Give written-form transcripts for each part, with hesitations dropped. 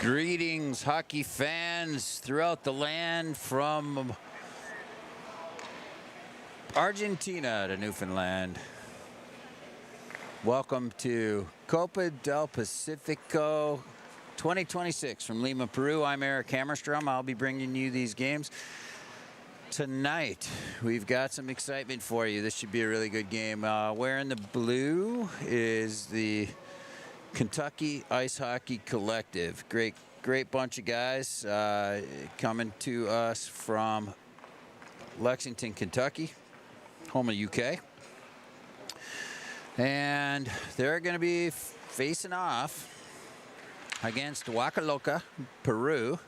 Greetings, hockey fans throughout the land, from Argentina to Newfoundland. Welcome to Copa del Pacifico 2026 from Lima, Peru. I'm Eric Hammerstrom. I'll be bringing you these games. Tonight, we've got some excitement for you. This should be a really good game. Wearing the blue is the Kentucky Ice Hockey Collective. Great bunch of guys coming to us from Lexington, Kentucky, home of UK. And they're going to be facing off against Huacaloca, Peru.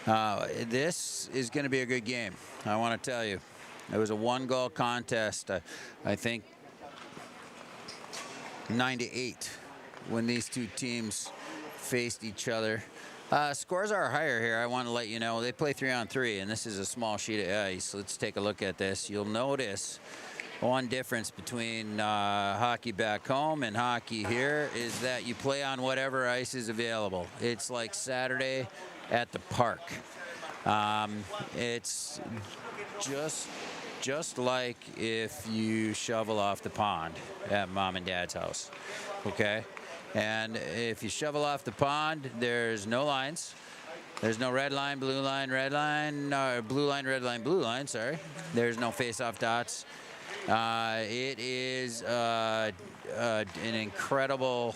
This is going to be a good game, I want to tell you. It was a one-goal contest, I think 9-8 when these two teams faced each other. Scores are higher here, I want to let you know. They play 3-on-3, and this is a small sheet of ice. Let's take a look at this. You'll notice one difference between hockey back home and hockey here is that you play on whatever ice is available. It's like Saturday at the park. It's just like if you shovel off the pond at mom and dad's house, okay? And if you shovel off the pond, there's no lines. There's no red line, blue line, red line, blue line, red line, blue line, sorry. There's no face-off dots. It is an incredible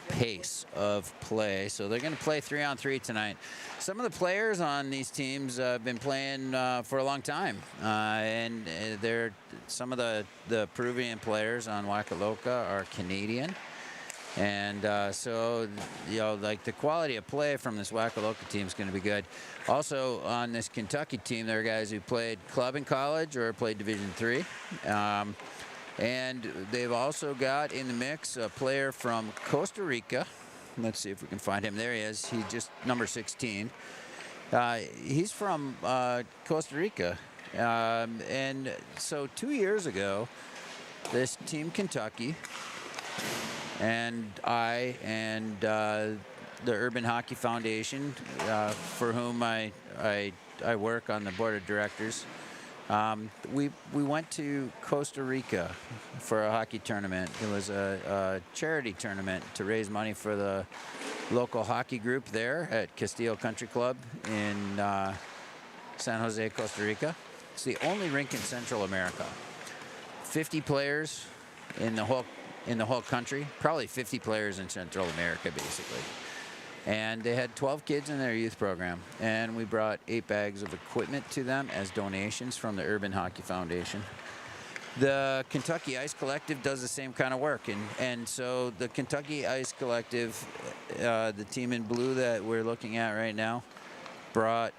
pace of play. So they're going to play 3-on-3 tonight. Some of the players on these teams have been playing for a long time, and they're some of the Peruvian players on Huacaloca are Canadian. And so, you know, like the quality of play from this Huacaloca team is going to be good. Also on this Kentucky team, there are guys who played club in college or played Division III. And they've also got in the mix a player from Costa Rica. Let's see if we can find him. There he is. He's just number 16. He's from Costa Rica. And so 2 years ago, this team Kentucky and I and the Urban Hockey Foundation, for whom I work on the board of directors, we went to Costa Rica for a hockey tournament. It was a charity tournament to raise money for the local hockey group there at Castillo Country Club in San Jose, Costa Rica. It's the only rink in Central America. 50 players in the whole country, probably 50 players in Central America, basically. And they had 12 kids in their youth program. And we brought 8 bags of equipment to them as donations from the Urban Hockey Foundation. The Kentucky Ice Collective does the same kind of work. And so the Kentucky Ice Collective, the team in blue that we're looking at right now, brought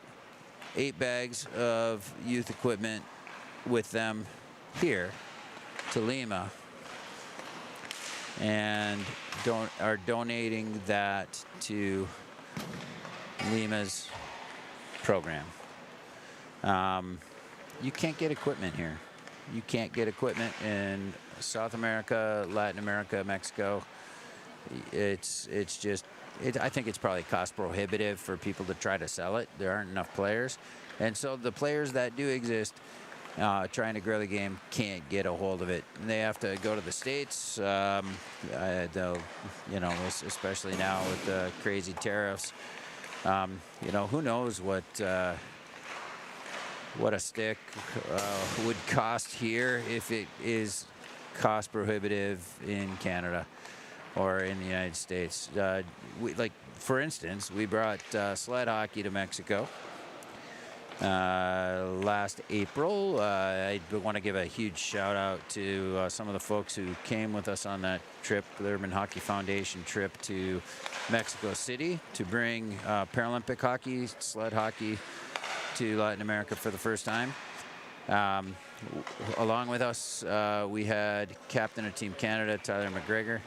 8 bags of youth equipment with them here to Lima, and are donating that to Lima's program. You can't get equipment here. You can't get equipment in South America, Latin America, Mexico. I think it's probably cost prohibitive for people to try to sell it. There aren't enough players. And so the players that do exist, trying to grow the game, can't get a hold of it. And they have to go to the States. They'll, you know, especially now with the crazy tariffs. You know, who knows what a stick would cost here if it is cost prohibitive in Canada or in the United States. Like, for instance, we brought sled hockey to Mexico last April. I want to give a huge shout out to some of the folks who came with us on that trip, the Urban Hockey Foundation trip to Mexico City, to bring Paralympic hockey, sled hockey to Latin America for the first time. Along with us, we had captain of Team Canada, Tyler McGregor,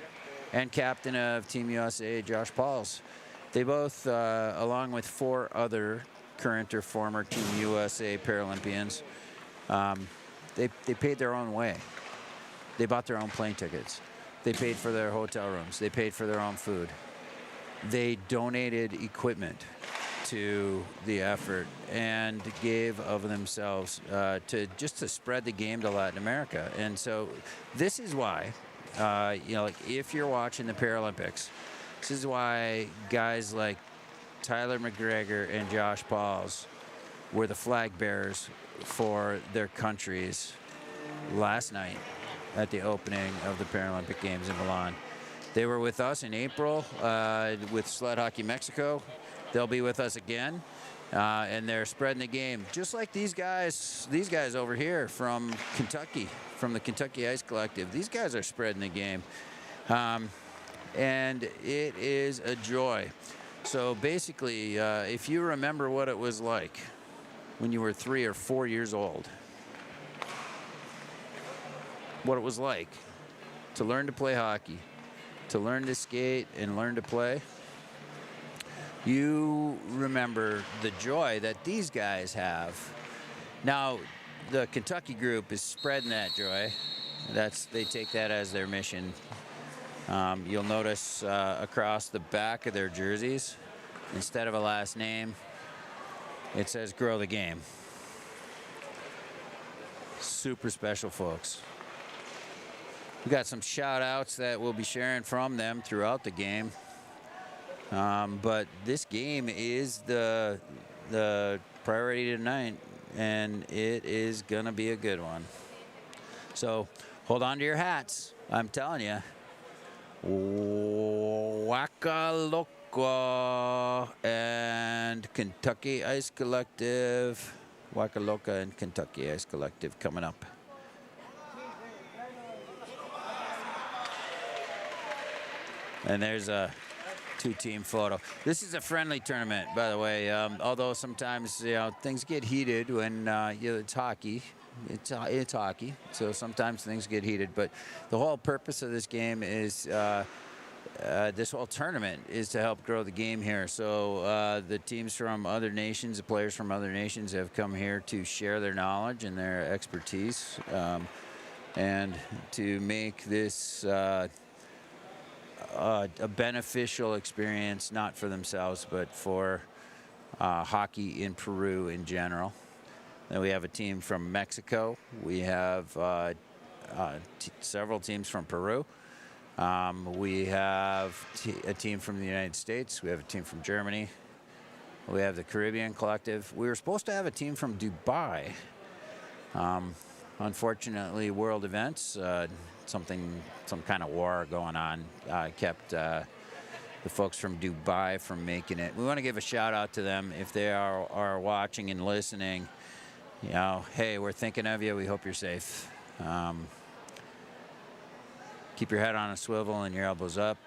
and captain of Team USA, Josh Pauls. They both, along with 4 other current or former Team USA Paralympians, they paid their own way. They bought their own plane tickets. They paid for their hotel rooms. They paid for their own food. they donated equipment to the effort and gave of themselves to spread the game to Latin America. And so this is why, like if you're watching the Paralympics, this is why guys like Tyler McGregor and Josh Pauls were the flag bearers for their countries last night at the opening of the Paralympic Games in Milan. They were with us in April with Sled Hockey Mexico. They'll be with us again, and they're spreading the game. Just like these guys over here from Kentucky, from the Kentucky Ice Collective. These guys are spreading the game, and it is a joy. So basically, if you remember what it was like when you were 3 or 4 years old, what it was like to learn to play hockey, to learn to skate and learn to play, you remember the joy that these guys have. Now, the Kentucky group is spreading that joy. They take that as their mission. You'll notice across the back of their jerseys, instead of a last name, it says "Grow the Game." Super special folks. We got some shout outs that we'll be sharing from them throughout the game. But this game is the priority tonight, and it is going to be a good one. So hold on to your hats. I'm telling you. Waka Loka and Kentucky Ice Collective. Waka Loka and Kentucky Ice Collective coming up. And there's a two-team photo. This is a friendly tournament, by the way. Although sometimes things get heated when it's hockey. It's hockey, so sometimes things get heated. But the whole purpose of this game is this whole tournament is to help grow the game here. So the teams from other nations, the players from other nations, have come here to share their knowledge and their expertise, and to make this a beneficial experience, not for themselves, but for hockey in Peru in general. Then we have a team from Mexico. We have several teams from Peru. We have a team from the United States. We have a team from Germany. We have the Caribbean Collective. We were supposed to have a team from Dubai. Unfortunately, world events, some kind of war going on, kept the folks from Dubai from making it. We want to give a shout out to them if they are watching and listening. Hey, we're thinking of you. We hope you're safe. Keep your head on a swivel and your elbows up,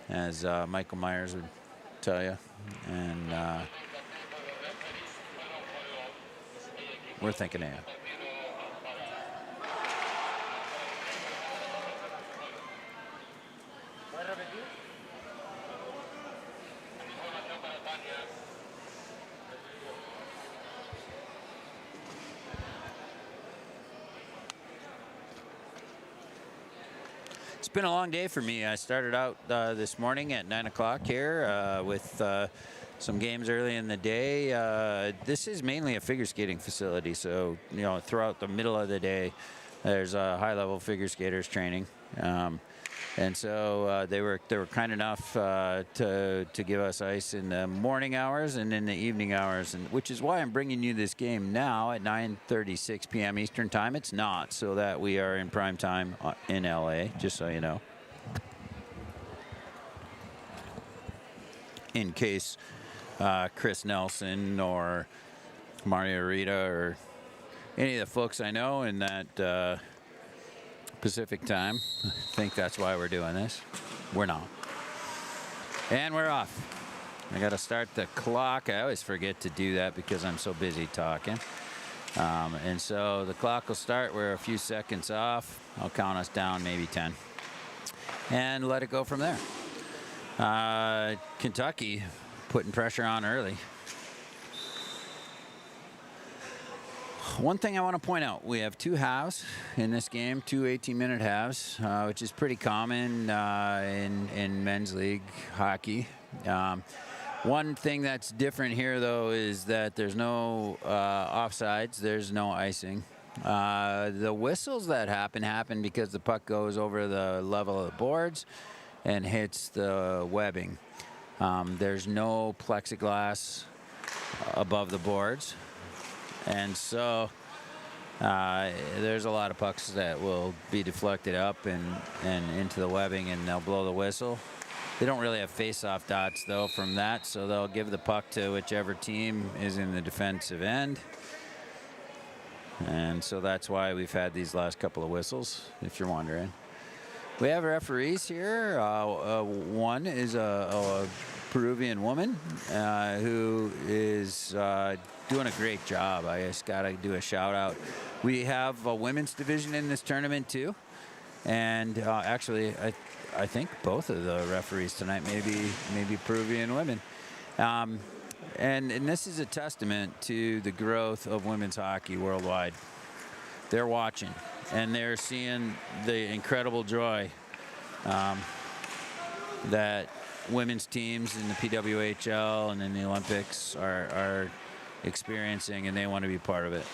as Michael Myers would tell you. And we're thinking of you. It's been a long day for me. I started out this morning at 9 o'clock here with some games early in the day. This is mainly a figure skating facility, so throughout the middle of the day, there's high-level figure skaters training, and so they were kind enough to give us ice in the morning hours and in the evening hours, and which is why I'm bringing you this game now at 9:36 p.m. Eastern Time. It's not so that we are in prime time in LA, just so you know. In case Chris Nelson or Mario Rita or any of the folks I know in that Pacific time think that's why we're doing this. We're not. And we're off. I got to start the clock. I always forget to do that because I'm so busy talking. And so the clock will start. We're a few seconds off. I'll count us down, maybe 10. And let it go from there. Kentucky putting pressure on early. One thing I want to point out, we have 2 halves in this game, 2 18-minute halves, which is pretty common in men's league hockey. One thing that's different here, though, is that there's no offsides, there's no icing. The whistles that happen because the puck goes over the level of the boards and hits the webbing. There's no plexiglass above the boards. And so there's a lot of pucks that will be deflected up and into the webbing, and they'll blow the whistle. They don't really have face-off dots, though, from that, so they'll give the puck to whichever team is in the defensive end. And so that's why we've had these last couple of whistles, if you're wondering. We have referees here. One is a Peruvian woman who is doing a great job. I just got to do a shout out. We have a women's division in this tournament too, and actually I think both of the referees tonight may be Peruvian women. And this is a testament to the growth of women's hockey worldwide. They're watching, and they're seeing the incredible joy that women's teams in the PWHL and in the Olympics are experiencing, and they want to be part of it.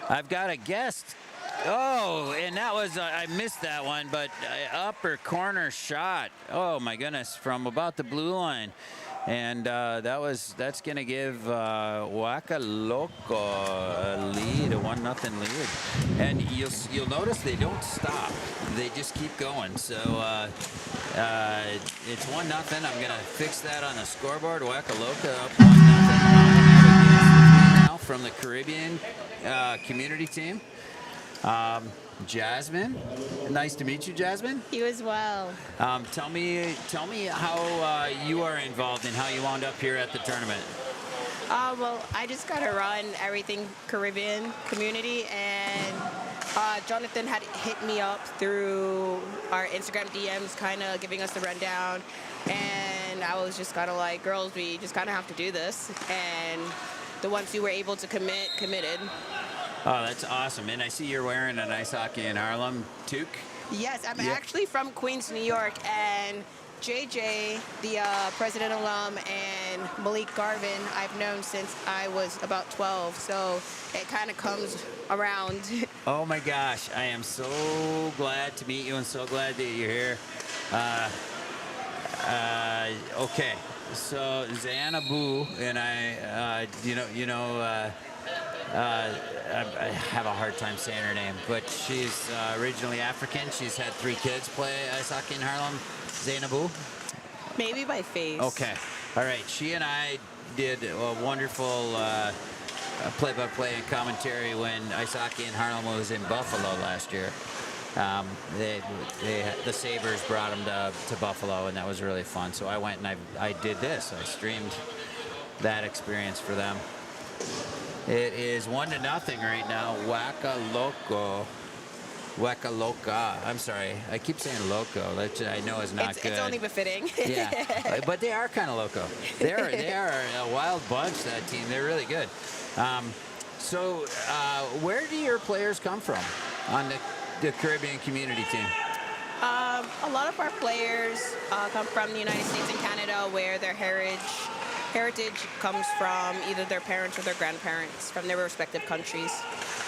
I've got a guest. Oh, and that was, I missed that one, but upper corner shot. Oh my goodness, from about the blue line. And that's going to give Waka Loco a lead, a 1-0 lead. And you'll notice they don't stop. They just keep going. So it's 1-0. I'm going to fix that on the scoreboard. Waka Loca up 1-0. Now from the Caribbean community team. Jasmine, nice to meet you, Jasmine. You as well. Tell me how you are involved and how you wound up here at the tournament. Well, I just got to run everything Caribbean community, and Jonathan had hit me up through our Instagram DMs, kind of giving us the rundown, and I was just kind of like, girls, we just kind of have to do this, and the ones who were able to committed. Oh, that's awesome. And I see you're wearing an Ice Hockey in Harlem toque. Yes, I'm actually from Queens, New York, and JJ, the president alum, and Malik Garvin, I've known since I was about 12, so it kind of comes around. Oh my gosh, I am so glad to meet you and so glad that you're here. Okay, so Xanabu and I, I have a hard time saying her name, but she's originally African. She's had 3 kids play ice hockey in Harlem. Zainabu? Maybe by face. Okay. All right. She and I did a wonderful play-by-play and commentary when ice hockey in Harlem was in Buffalo last year. The Sabres brought them to Buffalo, and that was really fun. So I went and I did this. I streamed that experience for them. It is 1-0 right now. Waka Loca. I'm sorry. I keep saying loco, which I know is not good. It's only befitting. Yeah, but they are kind of loco. They are a wild bunch, that team. They're really good. So where do your players come from on the Caribbean community team? A lot of our players come from the United States and Canada, where their heritage comes from either their parents or their grandparents from their respective countries.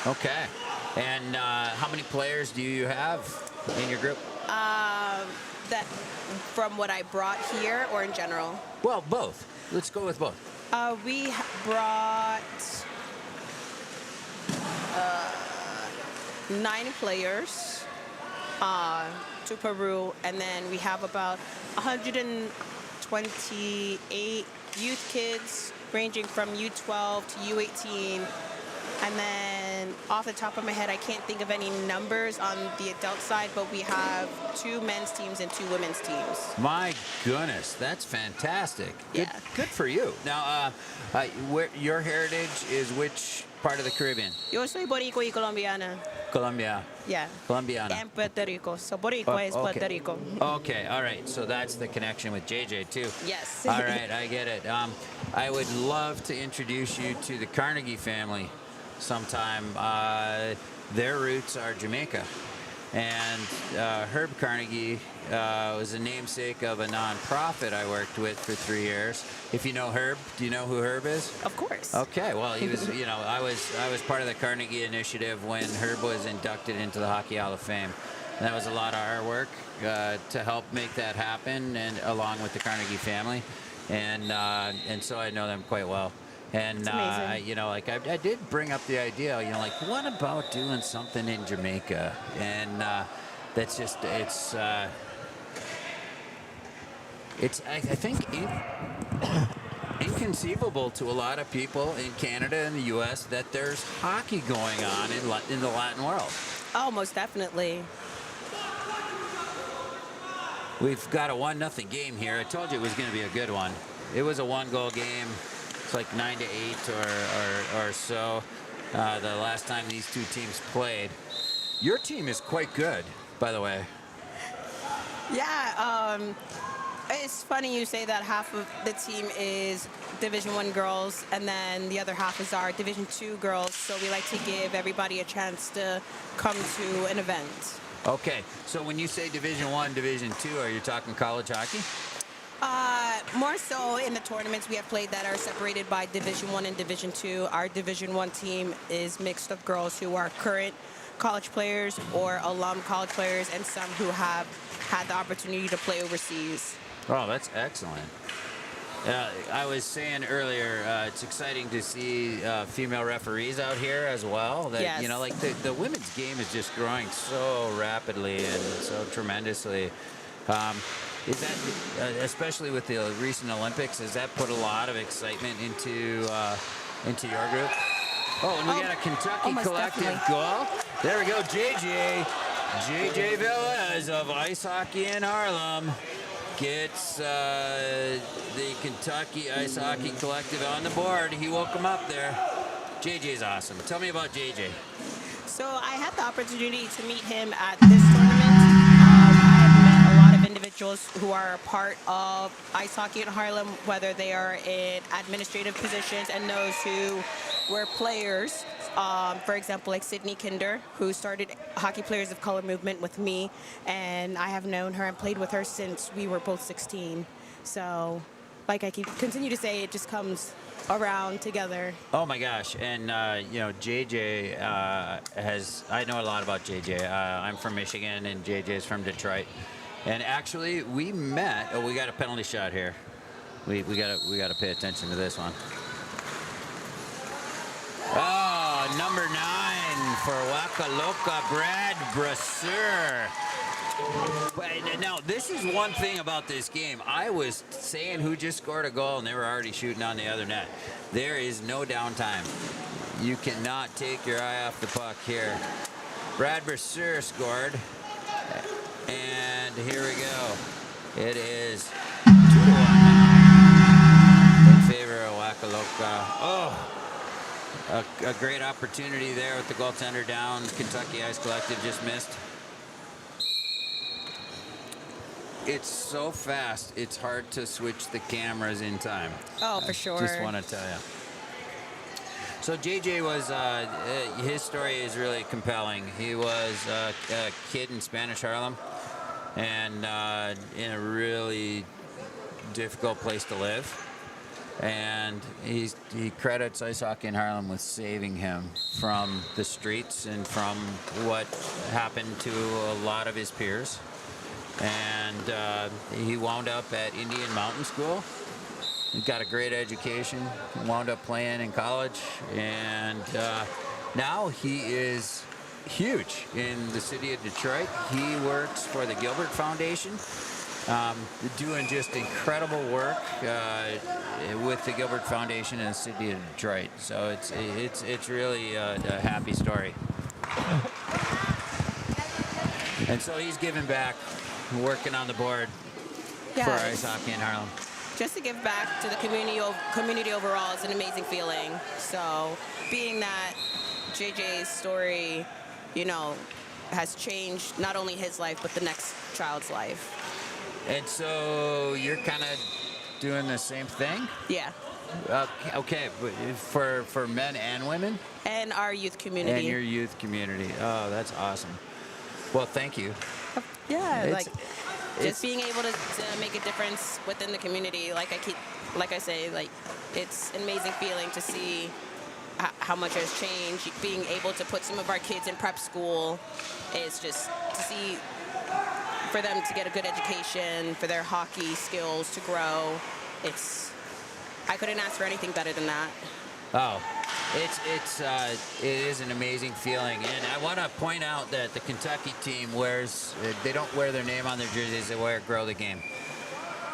Okay. And how many players do you have in your group? That from what I brought here or in general? Well, both. Let's go with both. We brought 9 players to Peru, and then we have about 128 youth kids ranging from U12 to U18 And then off the top of my head, I can't think of any numbers on the adult side, but we have 2 men's teams and 2 women's teams. My goodness, that's fantastic. Yeah. Good for you. Now, where your heritage is which part of the Caribbean? Yo soy Boricua y Colombiana. Colombia. Yeah. Colombiana. And Puerto Rico. So Boricua is Puerto okay. Rico. Okay, all right. So that's the connection with JJ too. Yes. All right, I get it. I would love to introduce you to the Carnegie family sometime. Their roots are Jamaica. And Herb Carnegie was a namesake of a nonprofit I worked with for 3 years. If you know Herb, do you know who Herb is? Of course. Okay, well, he was, I was part of the Carnegie Initiative when Herb was inducted into the Hockey Hall of Fame. And that was a lot of our work to help make that happen, and along with the Carnegie family. And so I know them quite well. And I did bring up the idea, what about doing something in Jamaica? And that's just, I think inconceivable to a lot of people in Canada and the U.S. that there's hockey going on in the Latin world. Oh, most definitely. We've got a 1-0 game here. I told you it was going to be a good one. It was a 1-goal game. It's like 9-8 or so. The last time these two teams played. Your team is quite good, by the way. Yeah, it's funny you say that half of the team is Division I girls, and then the other half is our Division II girls. So we like to give everybody a chance to come to an event. Okay, so when you say Division I, Division II, are you talking college hockey? More so in the tournaments we have played that are separated by Division I and Division II. Our Division I team is mixed of girls who are current college players or alum college players, and some who have had the opportunity to play overseas. Oh, that's excellent. I was saying earlier, it's exciting to see female referees out here as well. That, yes. The women's game is just growing so rapidly and so tremendously. Is that, especially with the recent Olympics, has that put a lot of excitement into your group? Oh, and we got a Kentucky collective definitely. goal. There we go, JJ Velez of Ice Hockey in Harlem gets the Kentucky Ice Hockey Collective on the board. He woke him up there. JJ's awesome. Tell me about JJ. So I had the opportunity to meet him at this tournament. I have met a lot of individuals who are a part of ice hockey in Harlem, whether they are in administrative positions and those who were players. For example, like Sydney Kinder, who started Hockey Players of Color movement with me, and I have known her and played with her since we were both 16. So, like I continue to say, it just comes around together. Oh my gosh, and JJ I know a lot about JJ. I'm from Michigan, and JJ is from Detroit. And actually, we met. Oh, we got a penalty shot here. We gotta pay attention to this one. Oh, number 9 for Wakaloka, Brad Brasseur. Now, this is one thing about this game. I was saying who just scored a goal, and they were already shooting on the other net. There is no downtime. You cannot take your eye off the puck here. Brad Brasseur scored, and here we go. It is 2-1 in favor of Wakaloka. Oh! A great opportunity there with the goaltender down. Kentucky Ice Collective just missed. It's so fast, it's hard to switch the cameras in time. Oh, for sure. Just want to tell you. So JJ was, his story is really compelling. He was a kid in Spanish Harlem, and in a really difficult place to live. And he credits Ice Hockey in Harlem with saving him from the streets and from what happened to a lot of his peers. And he wound up at Indian Mountain School. He got a great education, wound up playing in college, and now he is huge in the city of Detroit. He works for the Gilbert Foundation, doing just incredible work with the Gilbert Foundation in the city of Detroit. So it's really a happy story. And so he's giving back, working on the board for ice hockey in Harlem. Just to give back to the community overall is an amazing feeling. So being that JJ's story, you know, has changed not only his life, but the next child's life. And so you're kind of doing the same thing? Yeah. Okay, but for men and women? And our youth community. And your youth community. Oh, that's awesome. Well, thank you. Yeah, just being able to make a difference within the community. Like I say, it's an amazing feeling to see how much has changed. Being able to put some of our kids in prep school is just to see, for them to get a good education, for their hockey skills to grow. I couldn't ask for anything better than that. Oh, it is an amazing feeling, and I want to point out that the Kentucky team they don't wear their name on their jerseys, they wear "Grow the Game."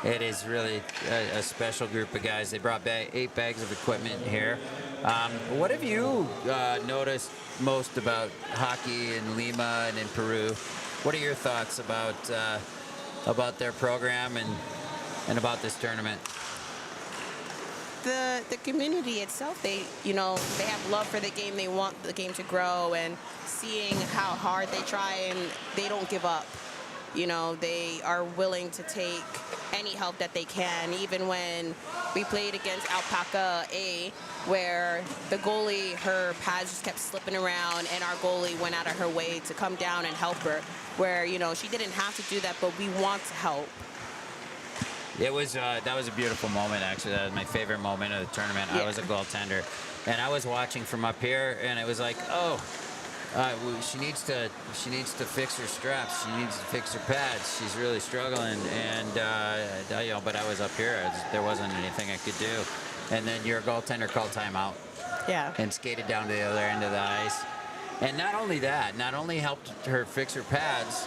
It is really a special group of guys. They brought back 8 bags of equipment here. What have you noticed most about hockey in Lima and in Peru? What are your thoughts about their program and about this tournament? The community itself, they have love for the game. They want the game to grow, and seeing how hard they try and they don't give up. You know, they are willing to take any help that they can. Even when we played against AllPacas A, where the goalie, her pads just kept slipping around, and our goalie went out of her way to come down and help her, where, she didn't have to do that, but we want to help. It was that was a beautiful moment, actually. That was my favorite moment of the tournament. Yeah. I was a goaltender, and I was watching from up here, and it was like, she needs to fix her straps. She needs to fix her pads. She's really struggling, and but I was up here. There wasn't anything I could do, and then your goaltender called timeout. Yeah. And skated down to the other end of the ice, and not only helped her fix her pads,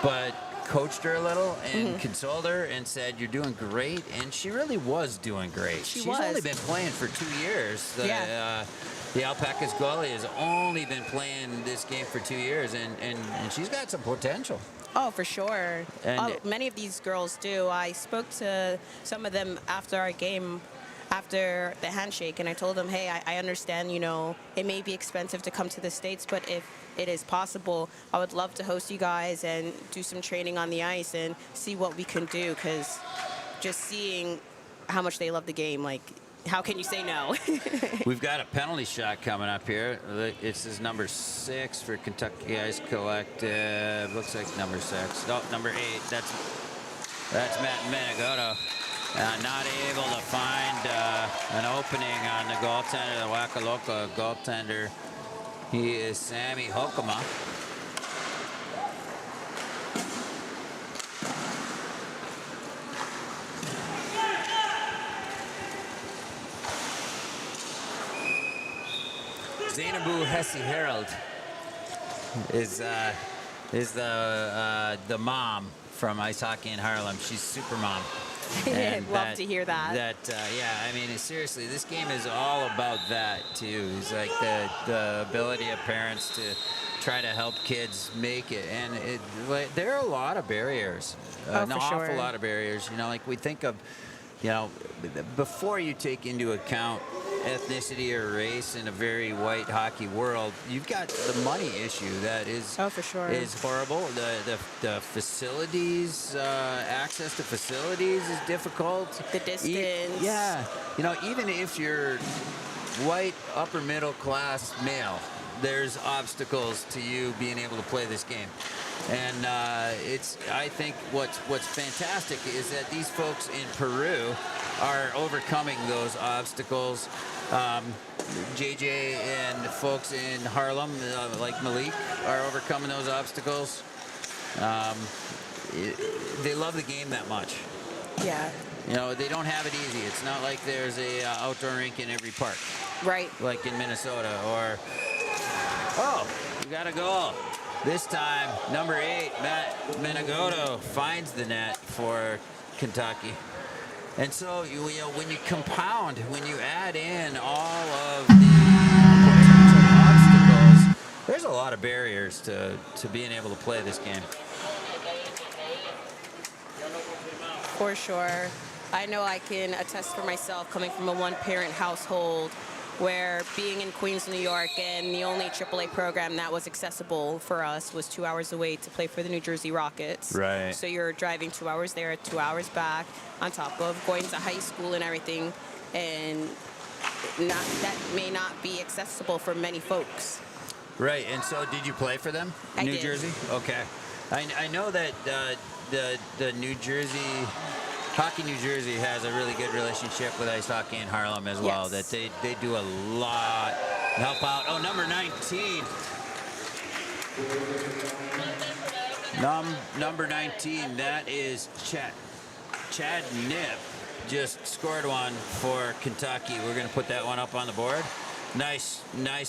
but coached her a little and consoled her and said, "You're doing great," and she really was doing great. She's only been playing for 2 years. The AllPacas goalie has only been playing this game for 2 years, and she's got some potential. Oh, for sure. And many of these girls do. I spoke to some of them after our game, after the handshake, and I told them, hey, I understand, it may be expensive to come to the States, but if it is possible, I would love to host you guys and do some training on the ice and see what we can do, because just seeing how much they love the game, how can you say no? We've got a penalty shot coming up here. This is number 6 for Kentucky Ice Collective. Looks like number 6. No, number 8. That's Matt Menegoto. Not able to find an opening on the goaltender, the Wakaloko goaltender. He is Sammy Hokema. Zainabu Hesse Herald is the mom from Ice Hockey in Harlem. She's super mom. I'd love to hear that. I mean, seriously, this game is all about that too. It's like the ability of parents to try to help kids make it, and there are a lot of barriers, an awful lot of barriers. We think of, before you take into account ethnicity or race in a very white hockey world, you've got the money issue that is is horrible. The facilities, access to facilities is difficult. The distance. Even if you're white, upper middle class male, there's obstacles to you being able to play this game. And I think what's fantastic is that these folks in Peru are overcoming those obstacles. JJ and folks in Harlem, like Malik, are overcoming those obstacles. They love the game that much. Yeah. They don't have it easy. It's not like there's a outdoor rink in every park. Right. Like in Minnesota, or, oh, you got a goal. This time, number 8, Matt Menegoto finds the net for Kentucky. And so, you know, when you compound, when you add in all of the potential obstacles, there's a lot of barriers to being able to play this game. For sure. I know I can attest for myself coming from a one-parent household where being in Queens, New York, and the only AAA program that was accessible for us was 2 hours away to play for the New Jersey Rockets. Right. So you're driving 2 hours there, 2 hours back, on top of going to high school and everything, and that may not be accessible for many folks. Right, and so did you play for them? I New did. Jersey? Okay. I know that the New Jersey, Hockey New Jersey has a really good relationship with ice hockey in Harlem as well. Yes. That they do a lot to help out. Oh, number 19. Number 19, that is Chad Nip. Just scored one for Kentucky. We're going to put that one up on the board. Nice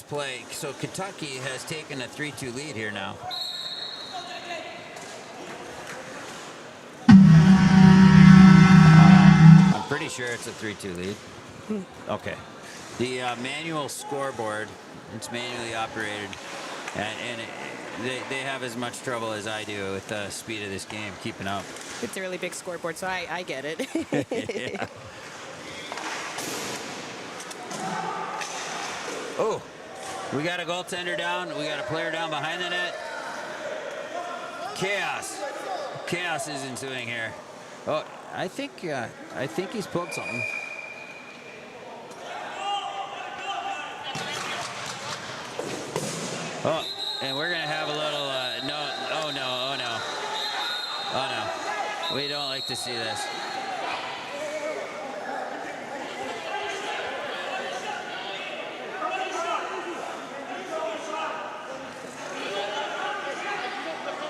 play. So Kentucky has taken a 3-2 lead here now. I'm pretty sure it's a 3-2 lead. Okay. The manual scoreboard, it's manually operated, and they have as much trouble as I do with the speed of this game, keeping up. It's a really big scoreboard, so I get it. Yeah. Oh, we got a goaltender down. We got a player down behind the net. Chaos is ensuing here. Oh, I think he's pulled something. Oh, and we're gonna have a little oh no. We don't like to see this.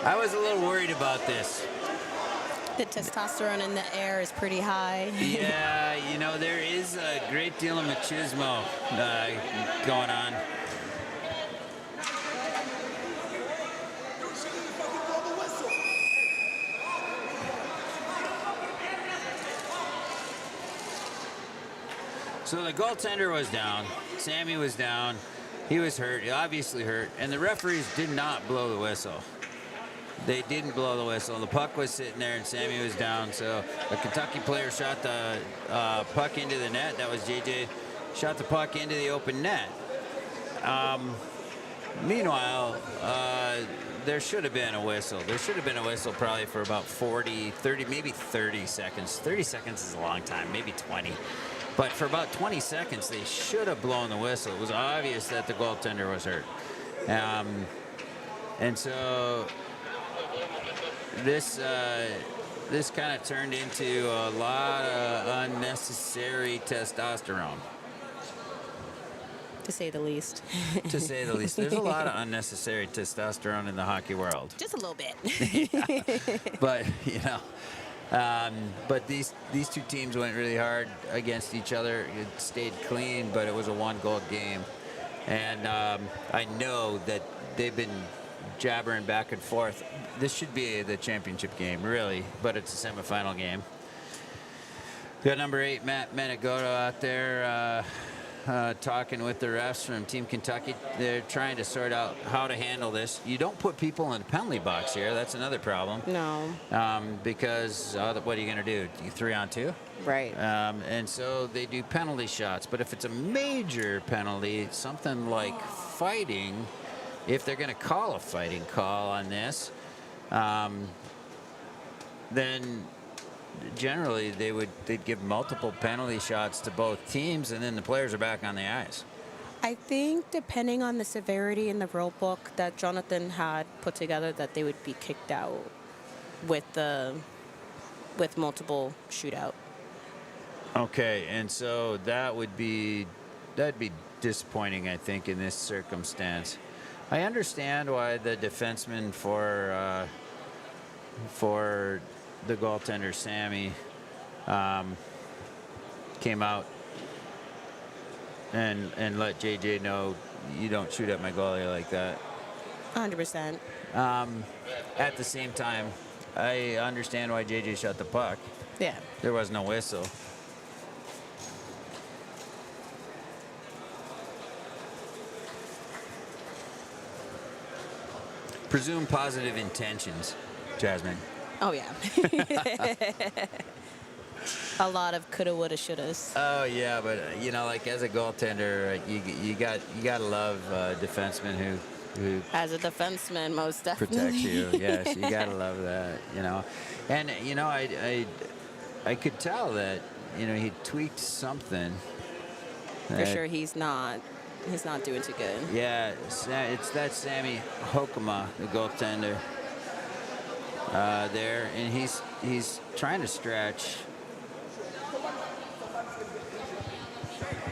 I was a little worried about this. The testosterone in the air is pretty high. Yeah, you know, there is a great deal of machismo going on. So the goaltender was down. Sammy was down. He was hurt, obviously hurt, and the referees did not blow the whistle. They didn't blow the whistle. The puck was sitting there, and Sammy was down. So a Kentucky player shot the puck into the net. That was JJ. Shot the puck into the open net. Meanwhile, there should have been a whistle. There should have been a whistle probably for about 40, 30, maybe 30 seconds. 30 seconds is a long time, maybe 20. But for about 20 seconds, they should have blown the whistle. It was obvious that the goaltender was hurt. And so this kind of turned into a lot of unnecessary testosterone. To say the least. To say the least. There's a lot of unnecessary testosterone in the hockey world. Just a little bit. Yeah. But, you know, but these two teams went really hard against each other. It stayed clean, but it was a one-goal game. And I know that they've been jabbering back and forth. This should be the championship game, really, but it's a semifinal game. Got number 8, Matt Menegoto, out there talking with the refs from Team Kentucky. They're trying to sort out how to handle this. You don't put people in the penalty box here. That's another problem. No. Because what are you going to do? 3-on-2? Right. And so they do penalty shots. But if it's a major penalty, something like fighting, if they're going to call a fighting call on this, then generally they'd give multiple penalty shots to both teams, and then the players are back on the ice. I think depending on the severity in the rule book that Jonathan had put together, that they would be kicked out with multiple shootout. Okay, and so that'd be disappointing, I think, in this circumstance. I understand why the defenseman for the goaltender, Sammy, came out and let JJ know, you don't shoot at my goalie like that. 100%. At the same time, I understand why JJ shot the puck. Yeah. There was no whistle. Presume positive intentions, Jasmine. Oh, yeah. A lot of coulda, woulda, shouldas. Oh yeah, but you know, like as a goaltender, you gotta love defensemen who As a defenseman, most definitely. protects you. Yes, you gotta love that. You know, and you know, I could tell that you know he tweaked something. For sure, he's not doing too good. Yeah, it's that Sammy Hokema, the goaltender, there, and he's trying to stretch.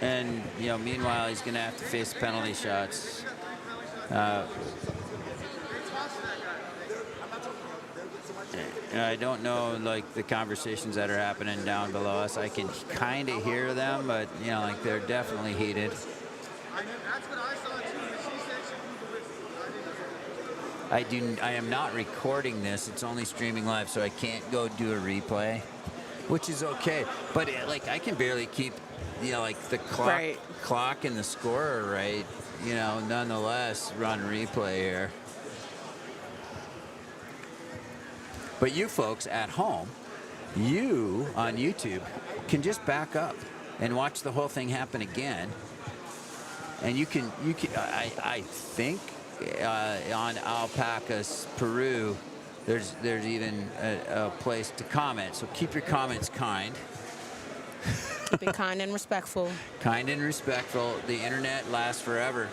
And you know, meanwhile, he's going to have to face penalty shots. I don't know, like the conversations that are happening down below us. I can kind of hear them, but you know, like they're definitely heated. I am not recording this. It's only streaming live, so I can't go do a replay, which is okay. But like I can barely keep, you know, like the clock and the scorer right. You know, nonetheless, run replay here. But you folks at home, you on YouTube can just back up and watch the whole thing happen again. And you can I think on AllPacas Peru, there's even a place to comment. So keep your comments kind. Be kind and respectful. Kind and respectful. The internet lasts forever.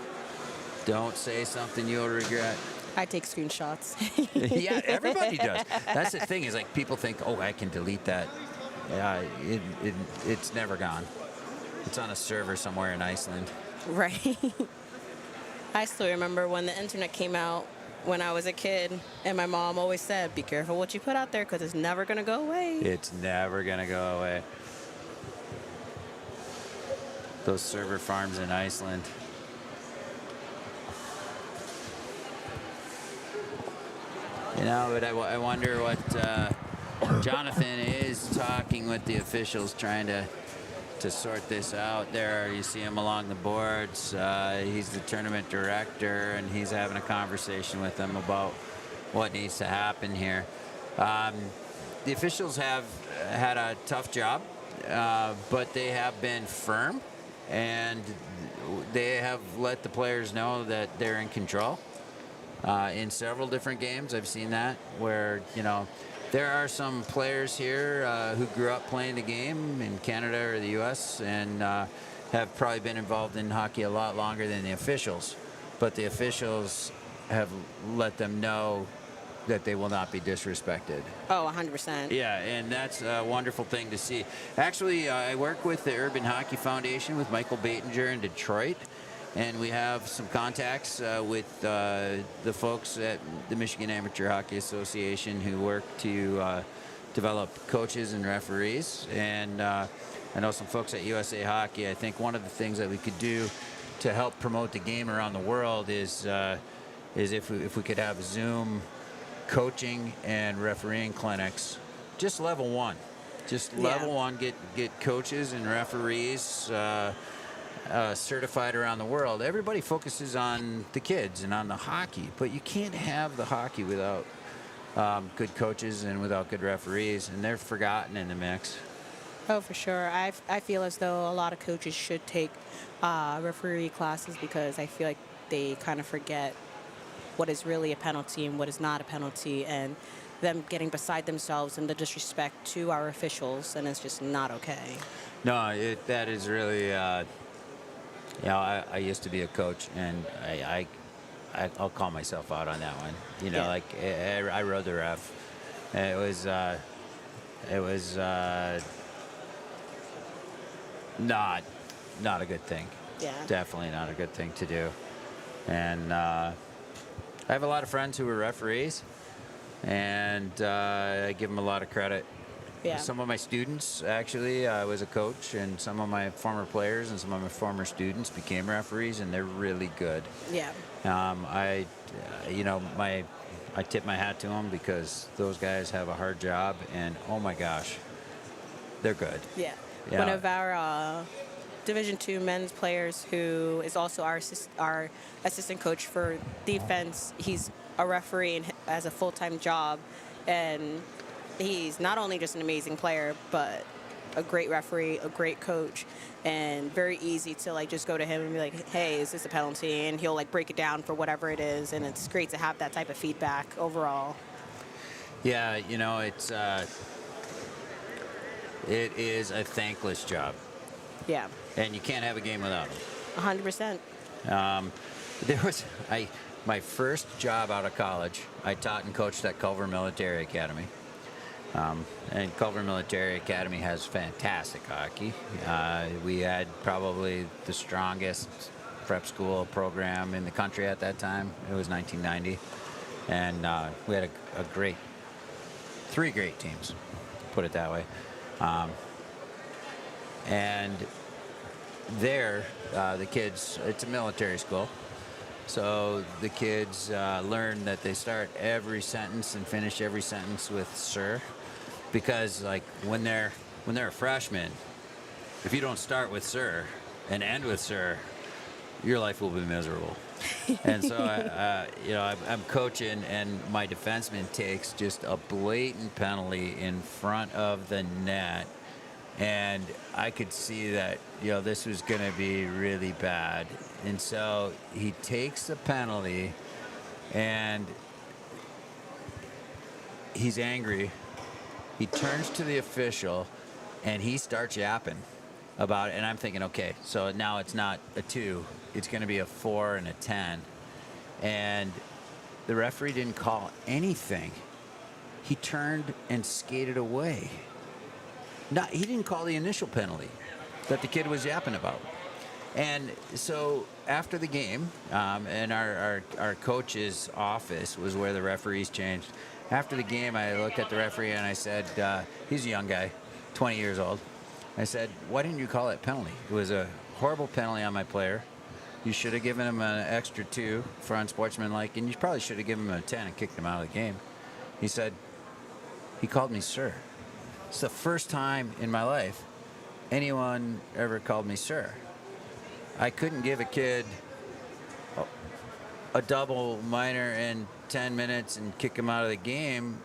Don't say something you'll regret. I take screenshots. Yeah, everybody does. That's the thing is like people think, oh, I can delete that. Yeah, it's never gone. It's on a server somewhere in Iceland. Right. I still remember when the internet came out when I was a kid, and my mom always said, be careful what you put out there because it's never going to go away. It's never going to go away. Those server farms in Iceland. You know, but I wonder what Jonathan is talking with the officials, trying to sort this out. There, you see him along the boards. He's the tournament director, and he's having a conversation with them about what needs to happen here. The officials have had a tough job, but they have been firm, and they have let the players know that they're in control. In several different games, I've seen that where, you know, there are some players here who grew up playing the game in Canada or the U.S. and have probably been involved in hockey a lot longer than the officials. But the officials have let them know that they will not be disrespected. Oh, 100%. Yeah, and that's a wonderful thing to see. Actually, I work with the Urban Hockey Foundation with Michael Batinger in Detroit. And we have some contacts with the folks at the Michigan Amateur Hockey Association who work to develop coaches and referees. And I know some folks at USA Hockey. I think one of the things that we could do to help promote the game around the world is if we could have Zoom coaching and refereeing clinics, just level one. Just level one, get coaches and referees certified around the world. Everybody focuses on the kids and on the hockey, but you can't have the hockey without good coaches and without good referees, and they're forgotten in the mix. Oh, for sure. I feel as though a lot of coaches should take referee classes because I feel like they kind of forget what is really a penalty and what is not a penalty, and them getting beside themselves and the disrespect to our officials, and it's just not okay. No, that is really... You know, I used to be a coach, and I'll call myself out on that one. You know, like I rode the ref. It was not a good thing. Yeah. Definitely not a good thing to do. And I have a lot of friends who were referees, and I give them a lot of credit. Yeah. Some of my students, actually, I was a coach, and some of my former players and some of my former students became referees, and they're really good. Yeah. I tip my hat to them because those guys have a hard job, and oh my gosh, they're good. Yeah. Yeah. One of our Division II men's players, who is also our assistant coach for defense, he's a referee and has a full-time job, and he's not only just an amazing player, but a great referee, a great coach, and very easy to like just go to him and be like, hey, is this a penalty? And he'll like break it down for whatever it is, and it's great to have that type of feedback overall. Yeah, it is a thankless job, Yeah, and you can't have a game without them. 100%. There was my first job out of college. I taught and coached at Culver Military Academy. And Culver Military Academy has fantastic hockey. We had probably the strongest prep school program in the country at that time. It was 1990. And we had three great teams, put it that way. And there, the kids, it's a military school. So the kids learn that they start every sentence and finish every sentence with sir. Because like when they're a freshman, if you don't start with sir and end with sir, your life will be miserable. And so I'm coaching, and my defenseman takes just a blatant penalty in front of the net, and I could see that this was going to be really bad. And so he takes the penalty, and he's angry. He turns to the official, and he starts yapping about it. And I'm thinking, okay, so now it's not a 2. It's going to be a 4 and a 10. And the referee didn't call anything. He turned and skated away. He didn't call the initial penalty that the kid was yapping about. And so after the game, and our coach's office was where the referees changed. After the game, I looked at the referee and I said, he's a young guy, 20 years old. I said, why didn't you call that penalty? It was a horrible penalty on my player. You should have given him an extra 2 for unsportsmanlike, and you probably should have given him a 10 and kicked him out of the game. He said, he called me sir. It's the first time in my life anyone ever called me sir. I couldn't give a kid a double minor in 10 minutes and kick him out of the game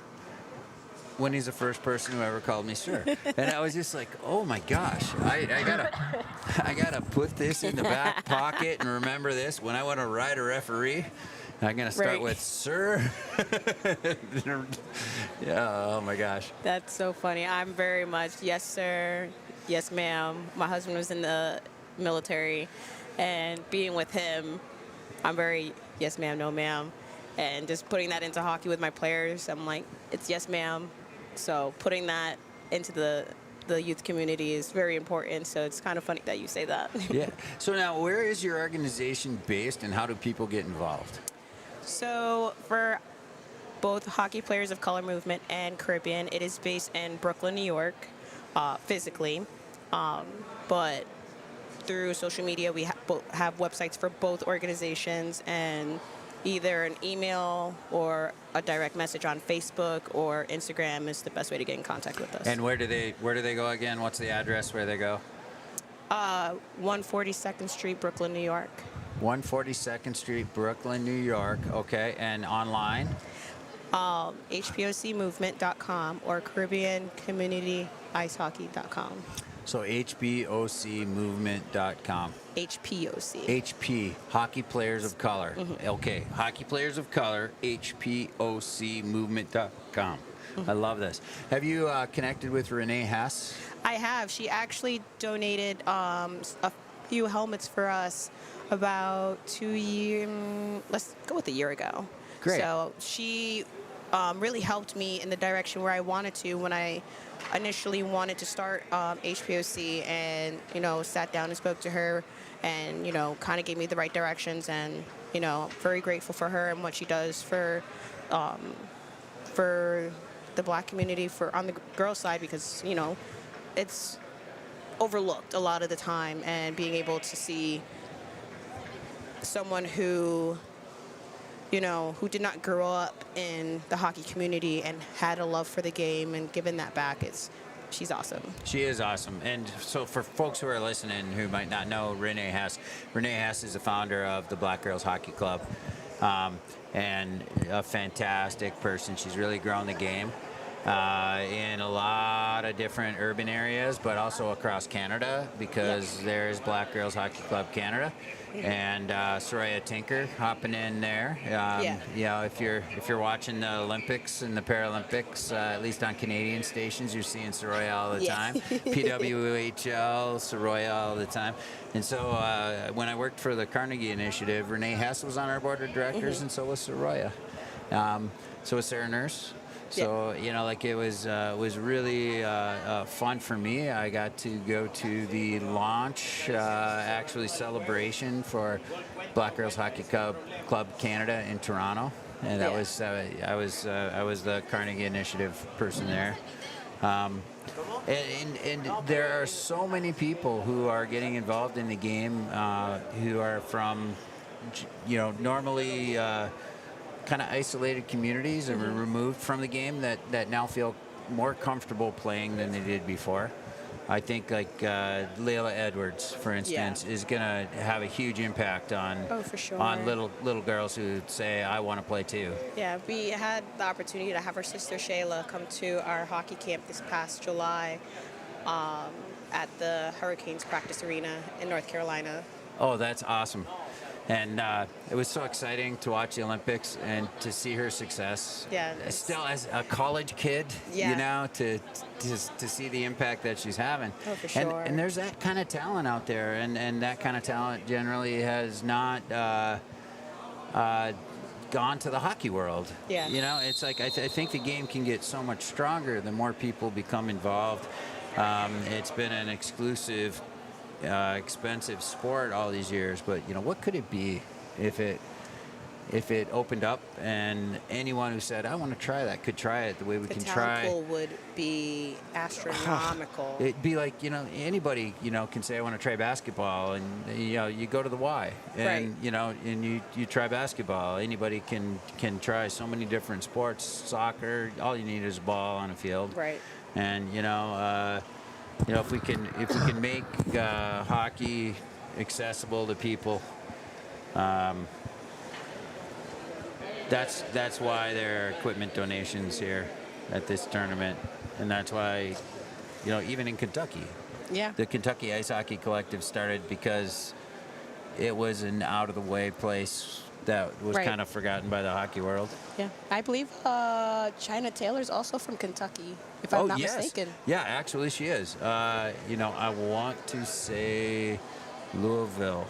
when he's the first person who ever called me sir. And I was just like, oh my gosh, I gotta put this in the back pocket and remember this when I want to ride a referee. I'm gonna start with sir. Yeah, oh my gosh. That's so funny. I'm very much yes sir, yes ma'am. My husband was in the military, and being with him, I'm very yes ma'am, no ma'am. And just putting that into hockey with my players, I'm like, it's yes ma'am. So putting that into the youth community is very important. So it's kind of funny that you say that. Yeah. So now, where is your organization based, and how do people get involved? So for both hockey players of color movement and Caribbean, it is based in Brooklyn, New York, physically. But through social media, we have websites for both organizations, and either an email or a direct message on Facebook or Instagram is the best way to get in contact with us. And where do they go again? What's the address where they go? 142nd Street, Brooklyn, New York. 142nd Street, Brooklyn, New York. Okay, and online? HPOCmovement.com or CaribbeanCommunityIceHockey.com. So HBOCmovement.com. HPOC. HP, Hockey Players of Color. Mm-hmm. Okay, Hockey Players of Color, HPOCmovement.com. I love this. Have you connected with Renee Hess? I have. She actually donated a few helmets for us about 2 years, let's go with a year ago. Great. So she really helped me in the direction where I wanted to when I initially wanted to start HPOC, and sat down and spoke to her, and kind of gave me the right directions, and very grateful for her and what she does for the Black community for on the girls' side because it's overlooked a lot of the time, and being able to see someone who who did not grow up in the hockey community and had a love for the game and given that back, she's awesome. She is awesome. And so for folks who are listening who might not know Renee Hess is the founder of the Black Girls Hockey Club, and a fantastic person. She's really grown the game in a lot of different urban areas, but also across Canada, because there's Black Girls Hockey Club Canada, and Soraya Tinker hopping in there. If you're watching the Olympics and the Paralympics, at least on Canadian stations, you're seeing Soraya all the time. PWHL, Soraya all the time. And so when I worked for the Carnegie Initiative, Renee Hess was on our board of directors, and so was Soraya. So was Sarah Nurse. So it was really fun for me. I got to go to the launch, actually celebration for Black Girls Hockey Club Canada in Toronto, and that was I was the Carnegie Initiative person there. And there are so many people who are getting involved in the game who are from normally kind of isolated communities and were removed from the game that now feel more comfortable playing than they did before. I think like Layla Edwards, for instance, is going to have a huge impact on for sure. on little girls who say, I want to play too. Yeah, we had the opportunity to have her sister Shayla come to our hockey camp this past July at the Hurricanes practice arena in North Carolina. Oh, that's awesome. And it was so exciting to watch the Olympics and to see her success. Yeah. Still as a college kid, to see the impact that she's having. Oh, for sure. And there's that kind of talent out there, and that kind of talent generally has not gone to the hockey world. Yeah. It's like I think the game can get so much stronger the more people become involved. It's been an exclusive expensive sport all these years, but what could it be if it opened up and anyone who said I want to try that could try it the way we can try. The talent pool would be astronomical. It'd be like anybody can say I want to try basketball, and you go to the Y and and you try basketball. Anybody can try so many different sports. Soccer, all you need is a ball on a field. Right. And if we can make hockey accessible to people, that's why there are equipment donations here at this tournament, and that's why even in Kentucky, the Kentucky Ice Hockey Collective started because it was an out of the way place that was kind of forgotten by the hockey world. Yeah, I believe China Taylor's also from Kentucky, if I'm not mistaken. Yeah, actually she is. I want to say Louisville.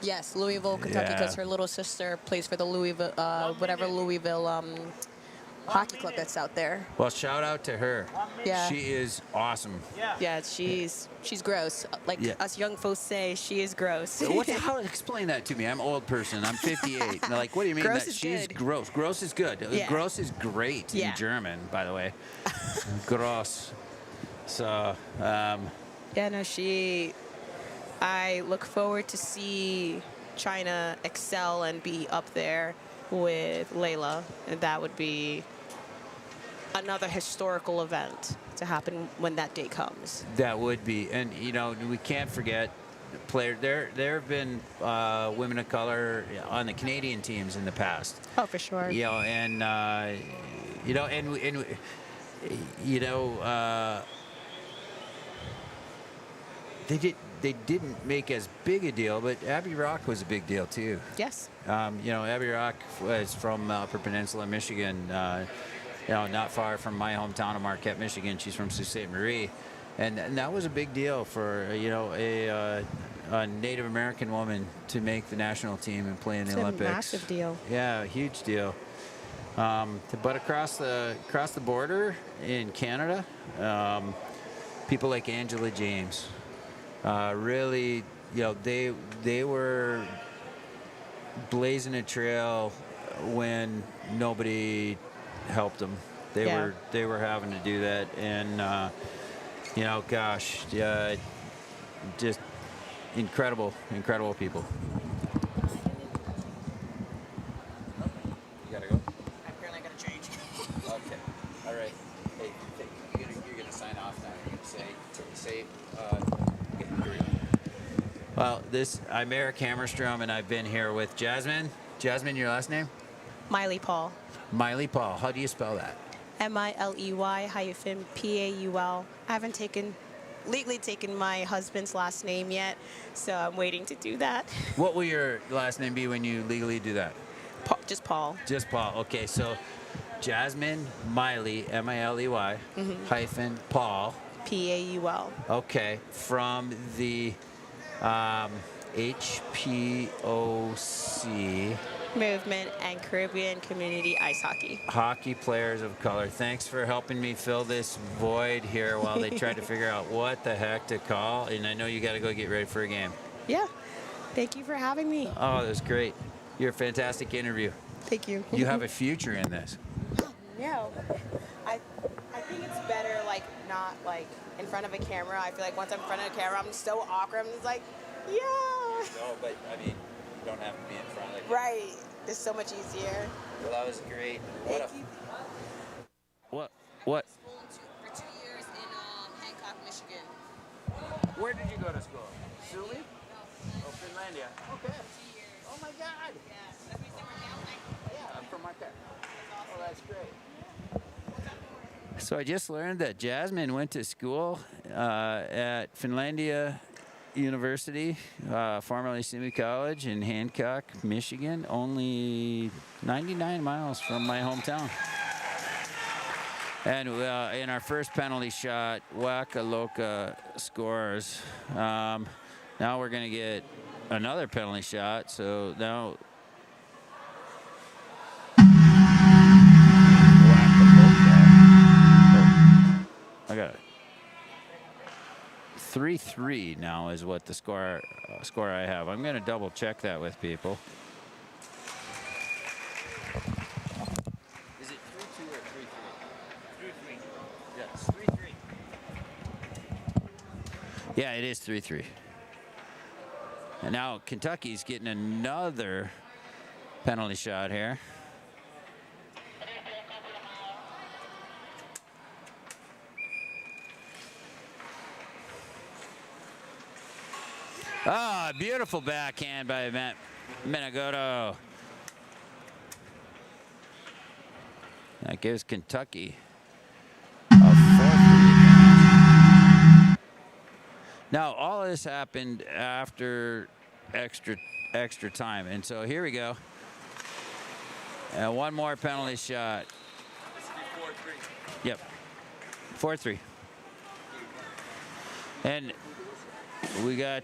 Yes, Louisville, Kentucky, because her little sister plays for the Louisville, hockey club that's out there. Well, shout out to her. Yeah. She is awesome. Yeah, she's gross. Like us young folks say, she is gross. How explain that to me? I'm an old person. I'm 58. And they're like, what do you mean gross that is she's good. gross? Gross is good. Yeah. Gross is great in German, by the way. Gross. So, I look forward to see China excel and be up there with Layla, and that would be another historical event to happen when that day comes. That would be, and we can't forget players. There have been women of color on the Canadian teams in the past. Oh, for sure. They didn't make as big a deal, but Abby Rock was a big deal too. Yes. Abby Rock was from Upper Peninsula, Michigan. Not far from my hometown of Marquette, Michigan. She's from Sault Ste. Marie, and that was a big deal for a Native American woman to make the national team and play in the Olympics. It's a massive deal. Yeah, huge deal. But across the border in Canada, people like Angela James, really, they were blazing a trail when nobody helped them. They were having to do that, and you know, gosh, just incredible people. You gotta go. I'm currently gonna change. Okay. All right. Hey, you're gonna sign off now. You're gonna say. Okay, here we go. Well, I'm Eric Hammerstrom, and I've been here with Jasmine. Jasmine, your last name? Miley Paul. Miley Paul. How do you spell that? Miley-Paul. I haven't legally taken my husband's last name yet, so I'm waiting to do that. What will your last name be when you legally do that? Just Paul. Just Paul. Okay, so Jasmine Miley, Miley, hyphen Paul. Paul. Okay, from the HPOC. Movement and Caribbean Community Ice Hockey. Hockey Players of Color. Thanks for helping me fill this void here while they tried to figure out what the heck to call. And I know you got to go get ready for a game. Yeah. Thank you for having me. Oh, that was great. You're a fantastic interview. Thank you. You have a future in this. No. I think it's better, like, not, like, in front of a camera. I feel like once I'm in front of a camera, I'm so awkward. I'm just like, yeah. No, but, I mean, you don't have to be in front of it. Right. It's so much easier. Well, that was great. Thank you. What? For 2 years in Hancock, Michigan. Where did you go to school? Sully? Oh, Finlandia. Okay. 2 years. Oh, my God. Yeah. That's my summer camp. Yeah, I'm from Marquette. Oh, that's great. So I just learned that Jasmine went to school at Finlandia University, formerly Simi College in Hancock, Michigan, only 99 miles from my hometown. And in our first penalty shot, Waka scores. Now we're going to get another penalty shot, so now I got it. 3-3 now is what the score I have. I'm going to double check that with people. Is it 3-2 or 3-3? 3-3. Yeah, it's 3-3. Yeah, it is 3-3. And now Kentucky's getting another penalty shot here. Ah, beautiful backhand by Menagoto. That gives Kentucky a 4-3 advantage. Now, all of this happened after extra time, and so here we go. And one more penalty shot. This will be 4-3. Yep, 4-3. And we got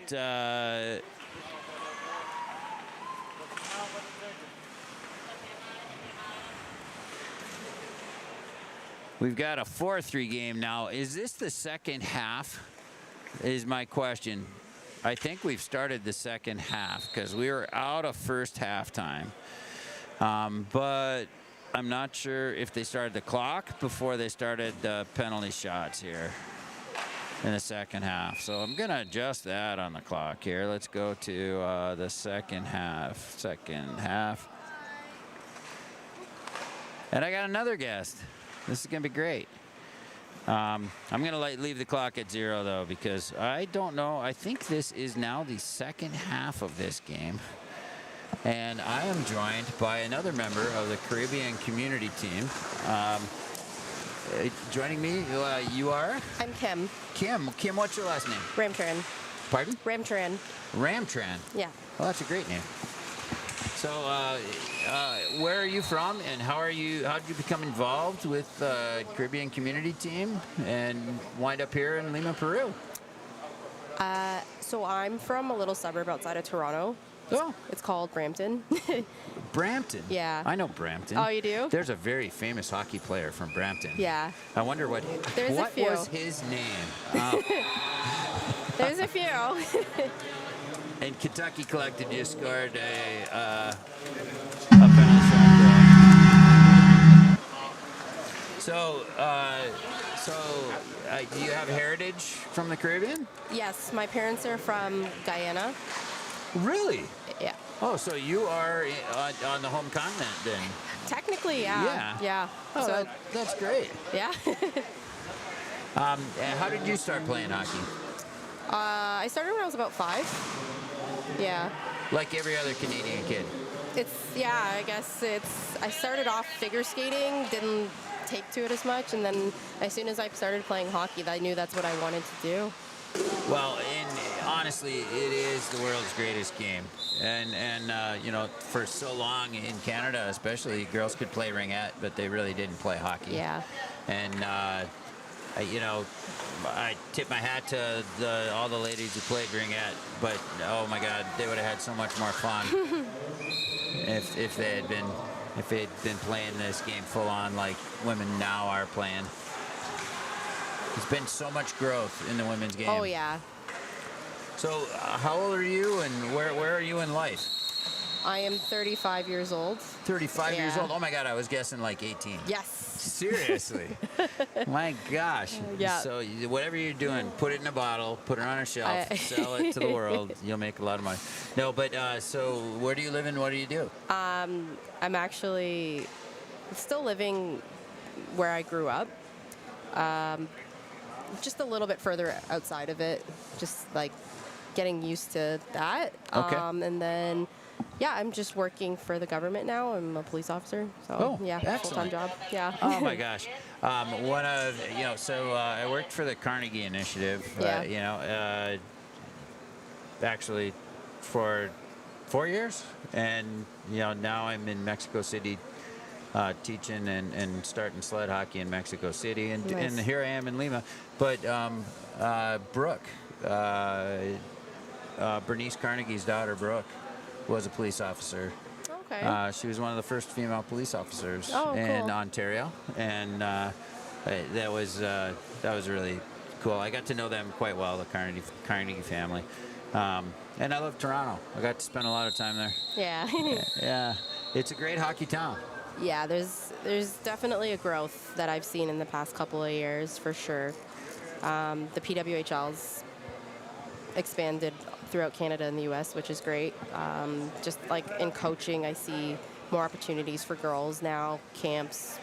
we've got a 4-3 game now. Is this the second half? Is my question. I think we've started the second half because we were out of first halftime. But I'm not sure if they started the clock before they started the penalty shots here in the second half. So I'm going to adjust that on the clock here. Let's go to the second half. And I got another guest. This is going to be great. I'm going to leave the clock at 0, though, because I don't know. I think this is now the second half of this game. And I am joined by another member of the Caribbean community team. Joining me, you are? I'm Kim. Kim, what's your last name? Ramtran. Pardon? Ramtran. Ramtran. Yeah. Well, that's a great name. So, where are you from, and how did you become involved with the Caribbean community team and wind up here in Lima, Peru? So I'm from a little suburb outside of Toronto. Oh. It's called Brampton. Brampton? Yeah. I know Brampton. Oh, you do? There's a very famous hockey player from Brampton. Yeah. I wonder what few. was his name? Oh. There's a few. And Kentucky Collective just scored a penalty shot. Do you have heritage from the Caribbean? Yes, my parents are from Guyana. Really? Yeah. Oh, so you are on the home continent then? Technically, yeah. Yeah. Oh, So, that's great. yeah. And how did you start playing hockey? I started when I was about 5. Yeah. Like every other Canadian kid. I guess I started off figure skating, didn't take to it as much, and then as soon as I started playing hockey, I knew that's what I wanted to do. Well, and honestly, it is the world's greatest game. And you know, for so long in Canada especially, girls could play ringette, but they really didn't play hockey. Yeah. And you know, I tip my hat to all the ladies who played ringette, but oh my God, they would have had so much more fun if they'd been playing this game full on like women now are playing. There's been so much growth in the women's game. Oh yeah. So, how old are you, and where are you in life? I am 35 years old. 35 years Yeah. old. Oh my God, I was guessing like 18. Yes. Seriously. My gosh. Yeah. So whatever you're doing, put it in a bottle, put it on a shelf, sell it to the world. You'll make a lot of money. No, but so where do you live and what do you do? I'm actually still living where I grew up. Just a little bit further outside of it. Just like getting used to that. Okay. And then, yeah, I'm just working for the government now. I'm a police officer. So, Oh, yeah, excellent. full-time job. Yeah. Oh my gosh. I worked for the Carnegie Initiative, Yeah. actually for 4 years. And, now I'm in Mexico City teaching and starting sled hockey in Mexico City. And, Nice. and here I am in Lima. But Brooke, Bernice Carnegie's daughter, Brooke, was a police officer. Okay. She was one of the first female police officers Oh, in cool. Ontario, and that was really cool. I got to know them quite well, the Carnegie family, and I love Toronto. I got to spend a lot of time there. Yeah. Yeah, it's a great hockey town. Yeah, there's definitely a growth that I've seen in the past couple of years, for sure. The PWHL's expanded throughout Canada and the U.S., which is great. Just like in coaching, I see more opportunities for girls now, camps,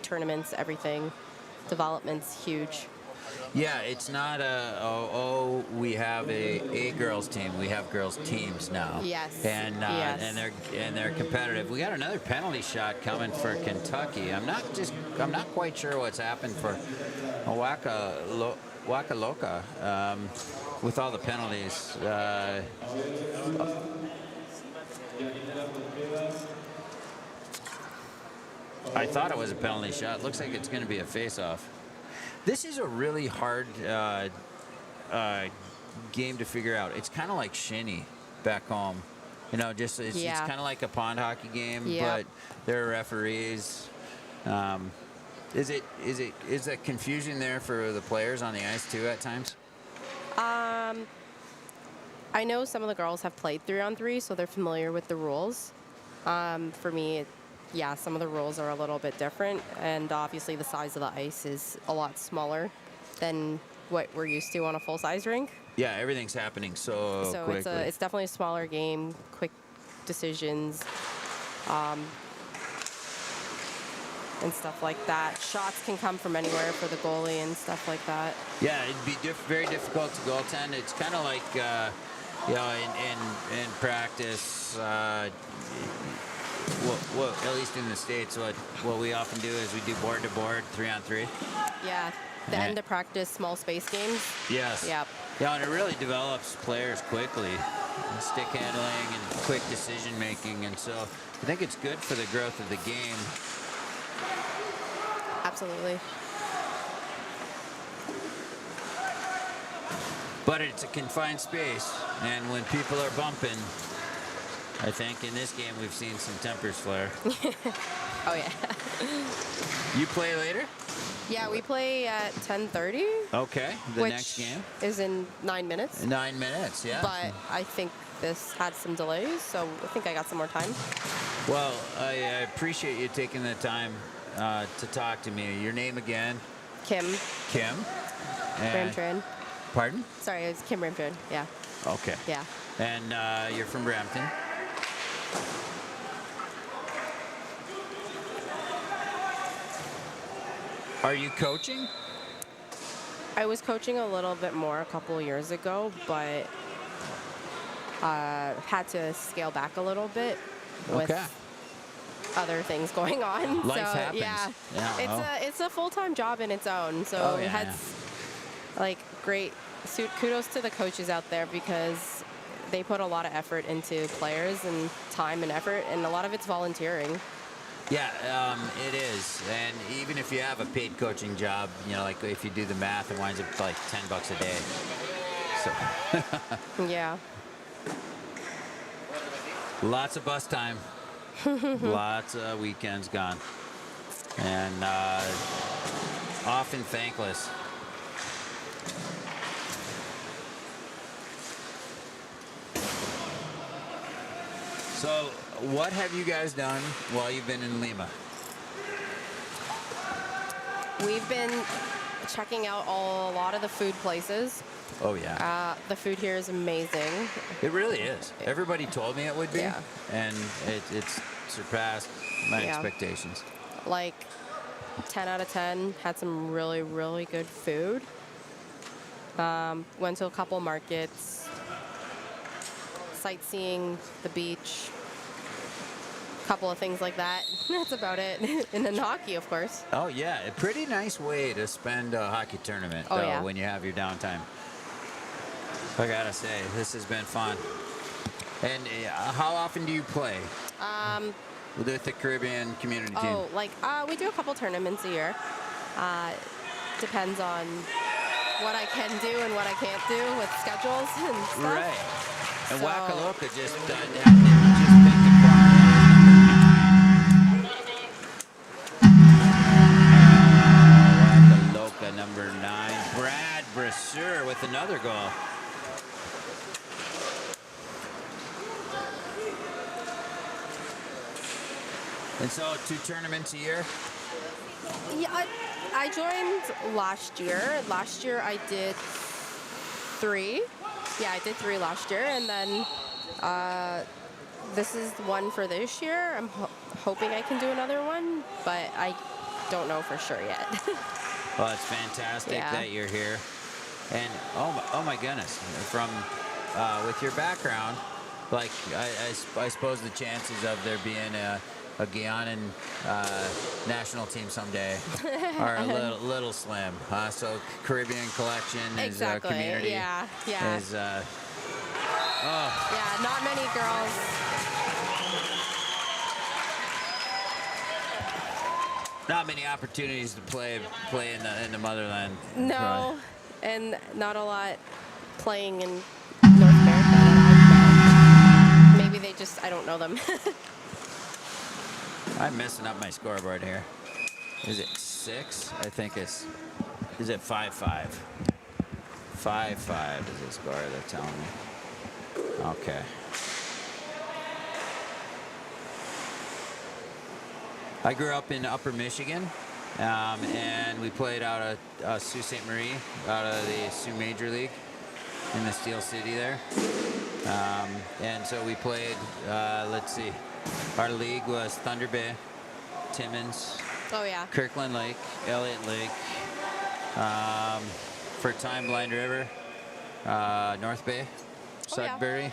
tournaments, everything. Development's huge. Yeah, it's not we have a girls team. We have girls teams now. Yes. And Yes. and they're competitive. We got another penalty shot coming for Kentucky. I'm not quite sure what's happened for Wakaloka with all the penalties. I thought it was a penalty shot. Looks like it's going to be a face-off. This is a really hard game to figure out. It's kind of like shinny back home. It's Yeah. kind of like a pond hockey game, Yeah. but there are referees. Is there confusion there for the players on the ice too at times? I know some of the girls have played 3-on-3, so they're familiar with the rules. For me, some of the rules are a little bit different, and obviously the size of the ice is a lot smaller than what we're used to on a full-size rink. Yeah, everything's happening so quickly. It's definitely a smaller game, quick decisions, and stuff like that. Shots can come from anywhere for the goalie and stuff like that. Yeah, it'd be very difficult to goaltend. It's kind of like, in practice, well, at least in the States, what we often do is we do board-to-board, 3-on-3. Yeah, the Yeah. end of practice, small space games. Yes. Yep. Yeah, and it really develops players quickly, and stick handling and quick decision-making, and so I think it's good for the growth of the game. Absolutely. But it's a confined space, and when people are bumping, I think in this game we've seen some tempers flare. Oh, yeah. You play later? Yeah, we play at 10:30. Okay, the which next game? is in 9 minutes. 9 minutes, yeah. But I think this had some delays, so I think I got some more time. Well, I appreciate you taking the time to talk to me. Your name again? Kim Kim. And, Bramtrin. pardon? Sorry, it was Kim Bramtrin. Yeah. Okay. Yeah. And you're from Brampton. Are you coaching? I was coaching a little bit more a couple of years ago, but had to scale back a little bit with Okay. other things going on. Life so happens. yeah, it's a full-time job in its own. So Oh, yeah, had like great kudos to the coaches out there because they put a lot of effort into players and time and effort, and a lot of it's volunteering. Yeah, it is. And even if you have a paid coaching job, you know, like if you do the math, it winds up like $10 a day. So Yeah. lots of bus time, lots of weekends gone, and often thankless. So, what have you guys done while you've been in Lima? We've been checking out a lot of the food places. Oh yeah, The food here is amazing. it really is. Everybody told me it would be, Yeah. and it's surpassed my Yeah. expectations. Like 10 out of 10. Had some really, really good food. Went to a couple markets. Sightseeing, the beach. Couple of things like that. That's about it. And then hockey, of course. Oh yeah, a pretty nice way to spend a hockey tournament Oh, yeah. when you have your downtime. I gotta say, this has been fun. And how often do you play with the Caribbean community team? Oh, like we do a couple tournaments a year. Depends on what I can do and what I can't do with schedules and stuff. Right. And So- Wakaloka just picked a Wakaloka number 9, Brad Brasseur with another goal. And so 2 tournaments a year? Yeah, I joined last year. Last year I did 3. Yeah, I did 3 last year, and then this is one for this year. I'm hoping I can do another one, but I don't know for sure yet. Well, it's fantastic Yeah. that you're here. And oh my goodness, from with your background, like I suppose the chances of there being a Guianan national team someday are a little slim. So Caribbean collection is Exactly. community. Yeah. Is Yeah, not many girls. not many opportunities to play in the motherland. No, and not a lot playing in North America that I know. Maybe they just, I don't know them. I'm messing up my scoreboard here. Is it 6? I think it's. Is it 5-5? 5-5 is the score they're telling me. Okay. I grew up in Upper Michigan, and we played out of Sault Ste. Marie, out of the Sioux Major League in the Steel City there. And so we played, let's see, our league was Thunder Bay, Timmins, Oh, yeah. Kirkland Lake, Elliott Lake, for a time Blind River, North Bay, Oh, yeah. Sudbury,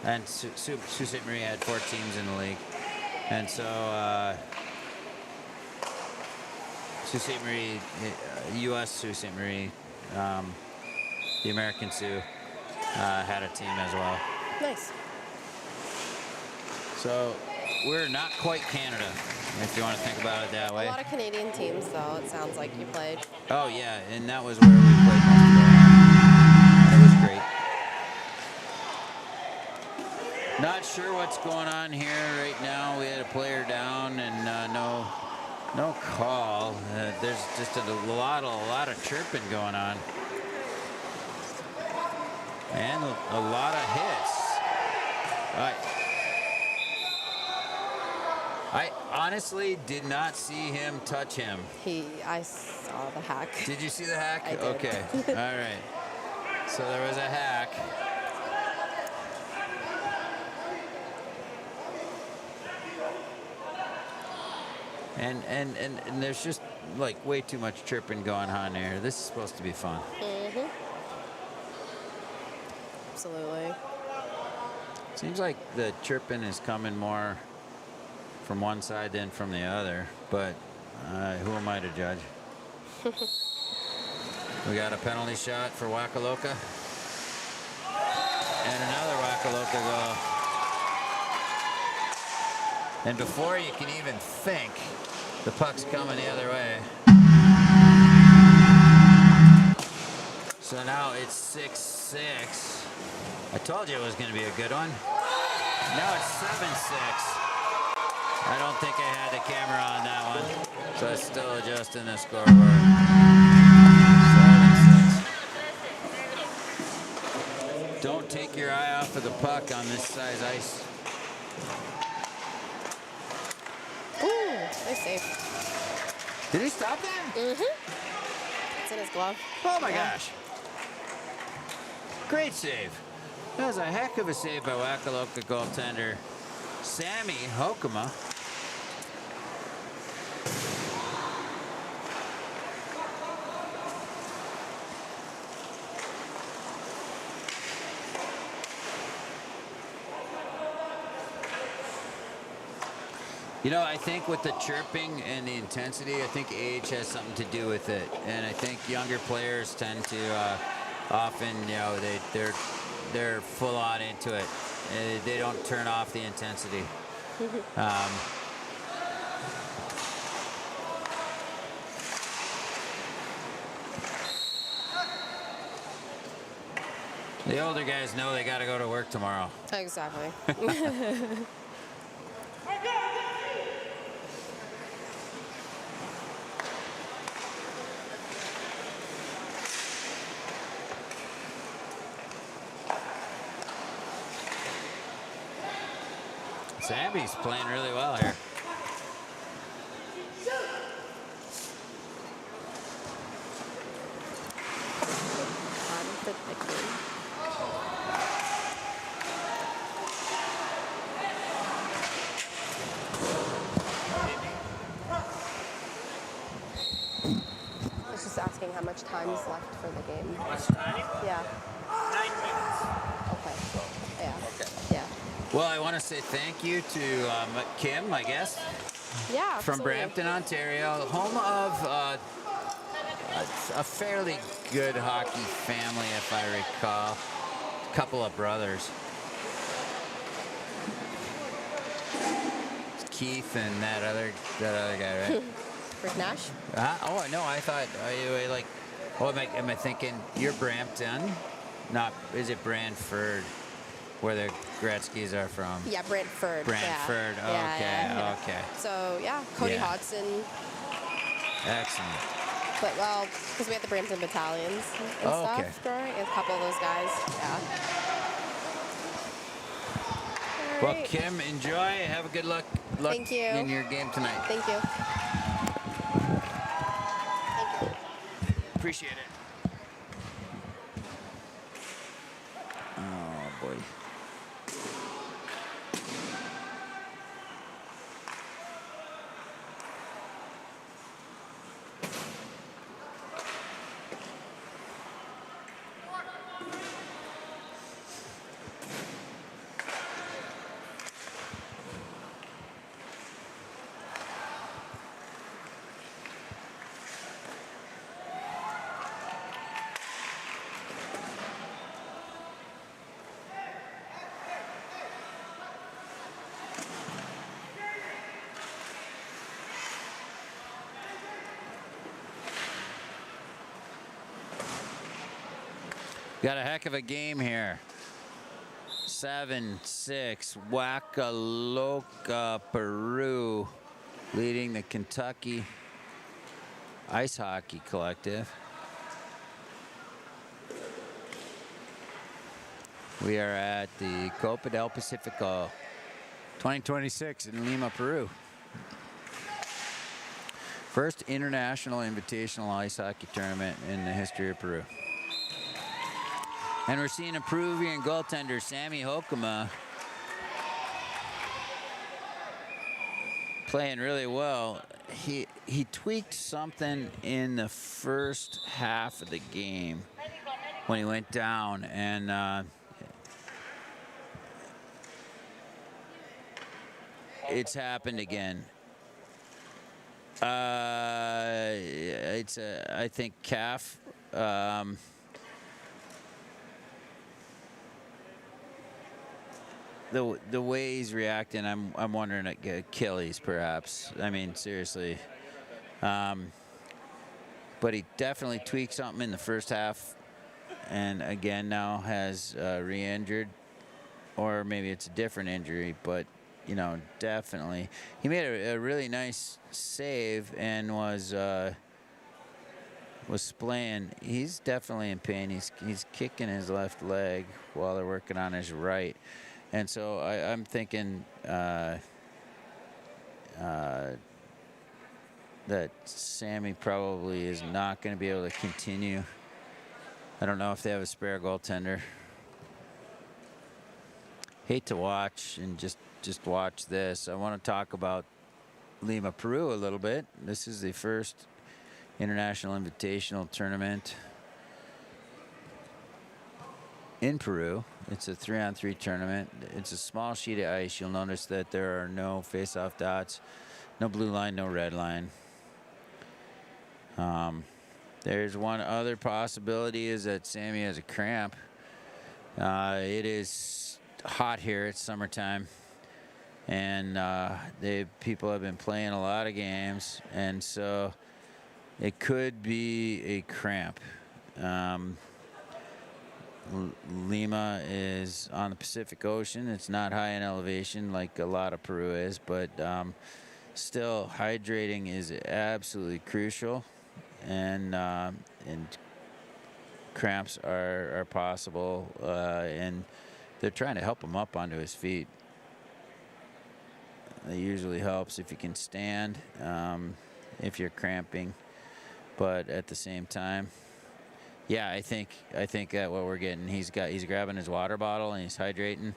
and Sault Ste. Marie had 4 teams in the league. And so Sault Ste. Marie, U.S. Sault Ste. Marie, the American Sioux had a team as well. Nice. So we're not quite Canada, if you want to think about it that A way. lot of Canadian teams, though, it sounds like you played. Oh yeah, and that was where we played most of our. It was great. Not sure what's going on here right now. We had a player down and no call. There's just a lot of chirping going on, and a lot of hits. All right. I honestly did not see him touch him. I saw the hack. Did you see the hack? I did. Okay. All right. So there was a hack. And there's just like way too much chirping going on here. This is supposed to be fun. Mm-hmm. Absolutely. Seems like the chirping is coming more from one side than from the other, but who am I to judge? We got a penalty shot for Wakaloka. And another Wakaloka goal. And before you can even think, the puck's coming the other way. So now it's 6-6. I told you it was going to be a good one. Now it's 7-6. I don't think I had the camera on that one, so it's still adjusting the scoreboard. 7-6. Don't take your eye off of the puck on this size ice. Ooh, nice save. Did he stop that? Mm-hmm. It's in his glove. Oh my gosh. Great save. That was a heck of a save by Wakaloka goaltender Sammy Hokema. You know, I think with the chirping and the intensity, I think age has something to do with it. And I think younger players tend to often, you know, they're full on into it. They don't turn off the intensity. The older guys know they got to go to work tomorrow. Exactly. Sammy's playing really well here. I was just asking how much time is left for the game. How much time? Yeah. 9 minutes. Okay. Yeah. Okay. Yeah. Well, I want to say thank you to Kim, I guess, Yeah. from absolutely. Brampton, Ontario, home of a fairly good hockey family, if I recall. A couple of brothers. Keith and that other guy, right? Rick Nash? Oh no, I thought like. Oh, am I thinking you're Brampton? Not is it Brantford, where the Gretzkys are from? Yeah, Brantford. Brantford. Yeah. Yeah, Okay. yeah. Okay. So, yeah, Cody Yeah. Hodgson. Excellent. But, well, because we had the Brampton battalions and Oh, stuff okay. growing. A couple of those guys. Yeah. All Well, right. Kim, enjoy. Have a good luck Thank you. in your game tonight. Thank you. Appreciate it. Oh boy. Got a heck of a game here. 7-6, Wakaloka, Peru, leading the Kentucky Ice Hockey Collective. We are at the Copa del Pacifico 2026 in Lima, Peru. First international invitational ice hockey tournament in the history of Peru. And we're seeing a Peruvian goaltender, Sammy Hokema, playing really well. He tweaked something in the first half of the game when he went down, and it's happened again. It's I think calf. The way he's reacting, I'm wondering Achilles perhaps. I mean, seriously. But he definitely tweaked something in the first half, and again now has re-injured, or maybe it's a different injury. But you know, definitely he made a really nice save and was splaying. He's definitely in pain. He's kicking his left leg while they're working on his right. And so I'm thinking that Sammy probably is not going to be able to continue. I don't know if they have a spare goaltender. Hate to watch and just watch this. I want to talk about Lima, Peru a little bit. This is the first international invitational tournament in Peru. It's a 3-on-3 tournament. It's a small sheet of ice. You'll notice that there are no face-off dots, no blue line, no red line. There's one other possibility, is that Sammy has a cramp. It is hot here. It's summertime, and people have been playing a lot of games, and so it could be a cramp. Lima is on the Pacific Ocean. It's not high in elevation like a lot of Peru is, but still hydrating is absolutely crucial, and cramps are possible, and they're trying to help him up onto his feet. It usually helps if you can stand, if you're cramping, but at the same time, yeah, I think that what we're getting, he's grabbing his water bottle and he's hydrating,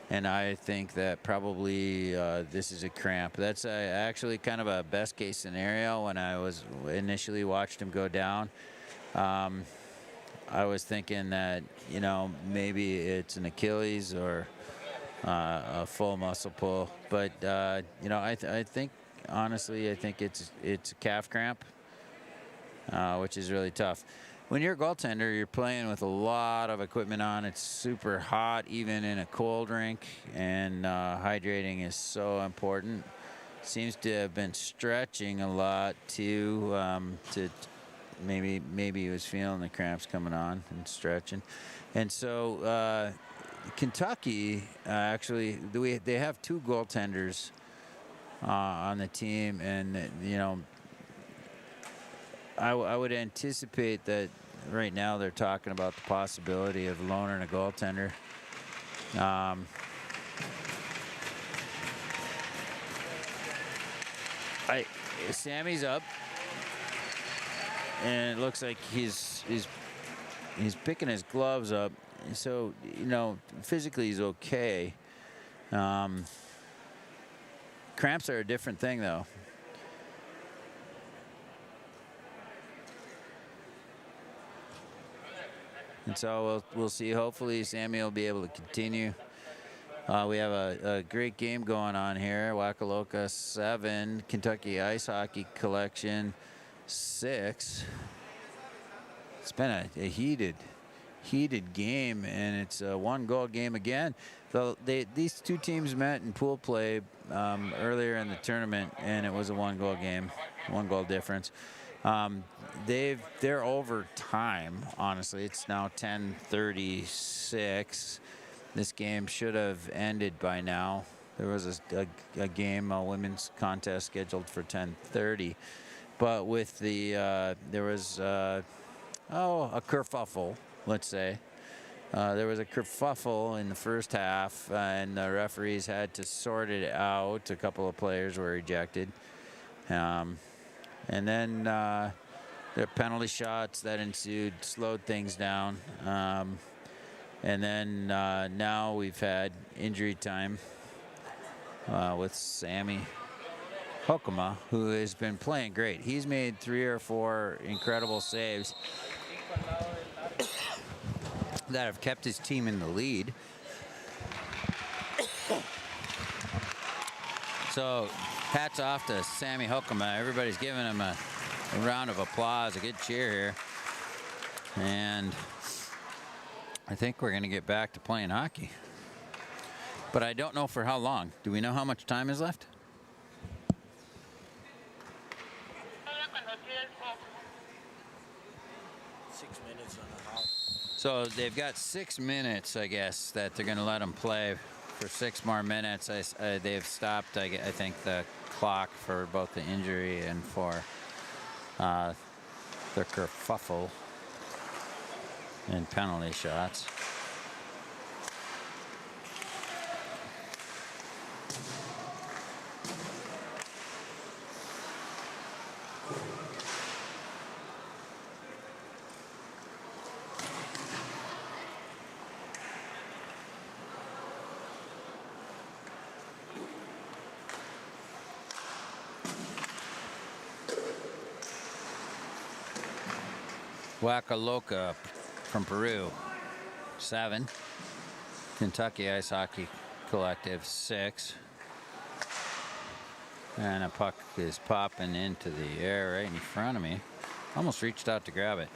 and I think that probably this is a cramp. That's actually kind of a best case scenario. When I was initially watched him go down, I was thinking that, you know, maybe it's an Achilles or a full muscle pull, but you know, I think honestly, I think it's a calf cramp, which is really tough. When you're a goaltender, you're playing with a lot of equipment on. It's super hot, even in a cold rink, and hydrating is so important. Seems to have been stretching a lot too. To maybe he was feeling the cramps coming on and stretching, and so Kentucky actually they have two goaltenders on the team, and you know, I would anticipate that right now they're talking about the possibility of loaning a goaltender. Sammy's up, and it looks like he's picking his gloves up. So, you know, physically he's okay. Cramps are a different thing, though. And so we'll see. Hopefully Sammy will be able to continue. We have a great game going on here. Wakaloka 7, Kentucky Ice Hockey Collection 6. It's been a heated game, and it's a 1-goal game again. So these two teams met in pool play earlier in the tournament, and it was a 1-goal game, 1-goal difference. They're over time. Honestly, it's now 10:36. This game should have ended by now. There was a game, a women's contest scheduled for 10:30, but with the there was a kerfuffle, let's say, There was a kerfuffle in the first half, and the referees had to sort it out. A couple of players were ejected. And then the penalty shots that ensued slowed things down. And then now we've had injury time with Sammy Hokema, who has been playing great. He's made 3 or 4 incredible saves that have kept his team in the lead. So hats off to Sammy Hokema. Everybody's giving him a round of applause, a good cheer here. And I think we're going to get back to playing hockey. But I don't know for how long. Do we know how much time is left? So they've got 6 minutes, I guess, that they're going to let them play for 6 more minutes. They've stopped, I think, the clock for both the injury and for the kerfuffle and penalty shots. Waka from Peru, 7. Kentucky Ice Hockey Collective, 6. And a puck is popping into the air right in front of me. Almost reached out to grab it.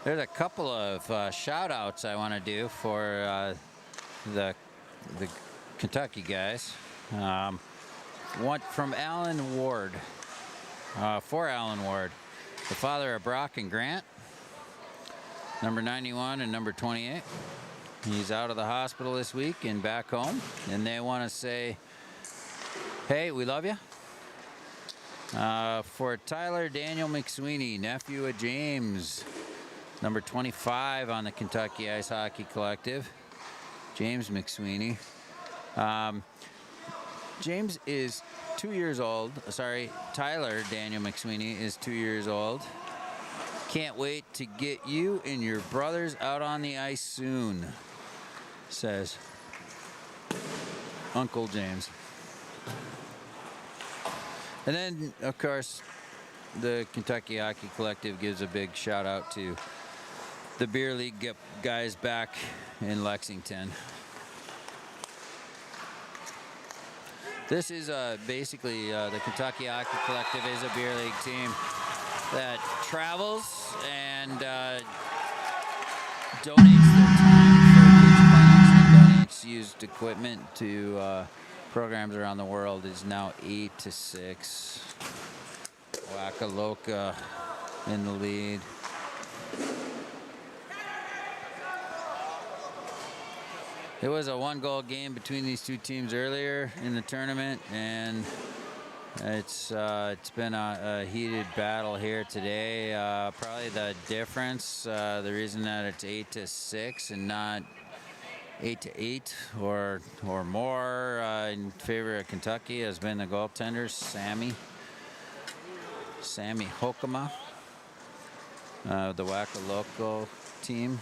There's a couple of shout outs I want to do for the Kentucky guys. One from Alan Ward, for Alan Ward, the father of Brock and Grant, number 91 and number 28. He's out of the hospital this week and back home. And they want to say, hey, we love you. For Tyler Daniel McSweeney, nephew of James, number 25 on the Kentucky Ice Hockey Collective, James McSweeney. James is 2 years old. Sorry, Tyler Daniel McSweeney is 2 years old. Can't wait to get you and your brothers out on the ice soon, says Uncle James. And then, of course, the Kentucky Hockey Collective gives a big shout out to the beer league guys back in Lexington. This is basically the Kentucky Hockey Collective is a beer league team that travels and donates their time for kids' plans and donates used equipment to programs around the world. Is now 8-6. Waka in the lead. It was a 1-goal game between these two teams earlier in the tournament, and it's been a heated battle here today. Probably the difference, the reason that it's 8-6 and not 8-8 or more in favor of Kentucky has been the goaltenders, Sammy Hokema, the Waka team.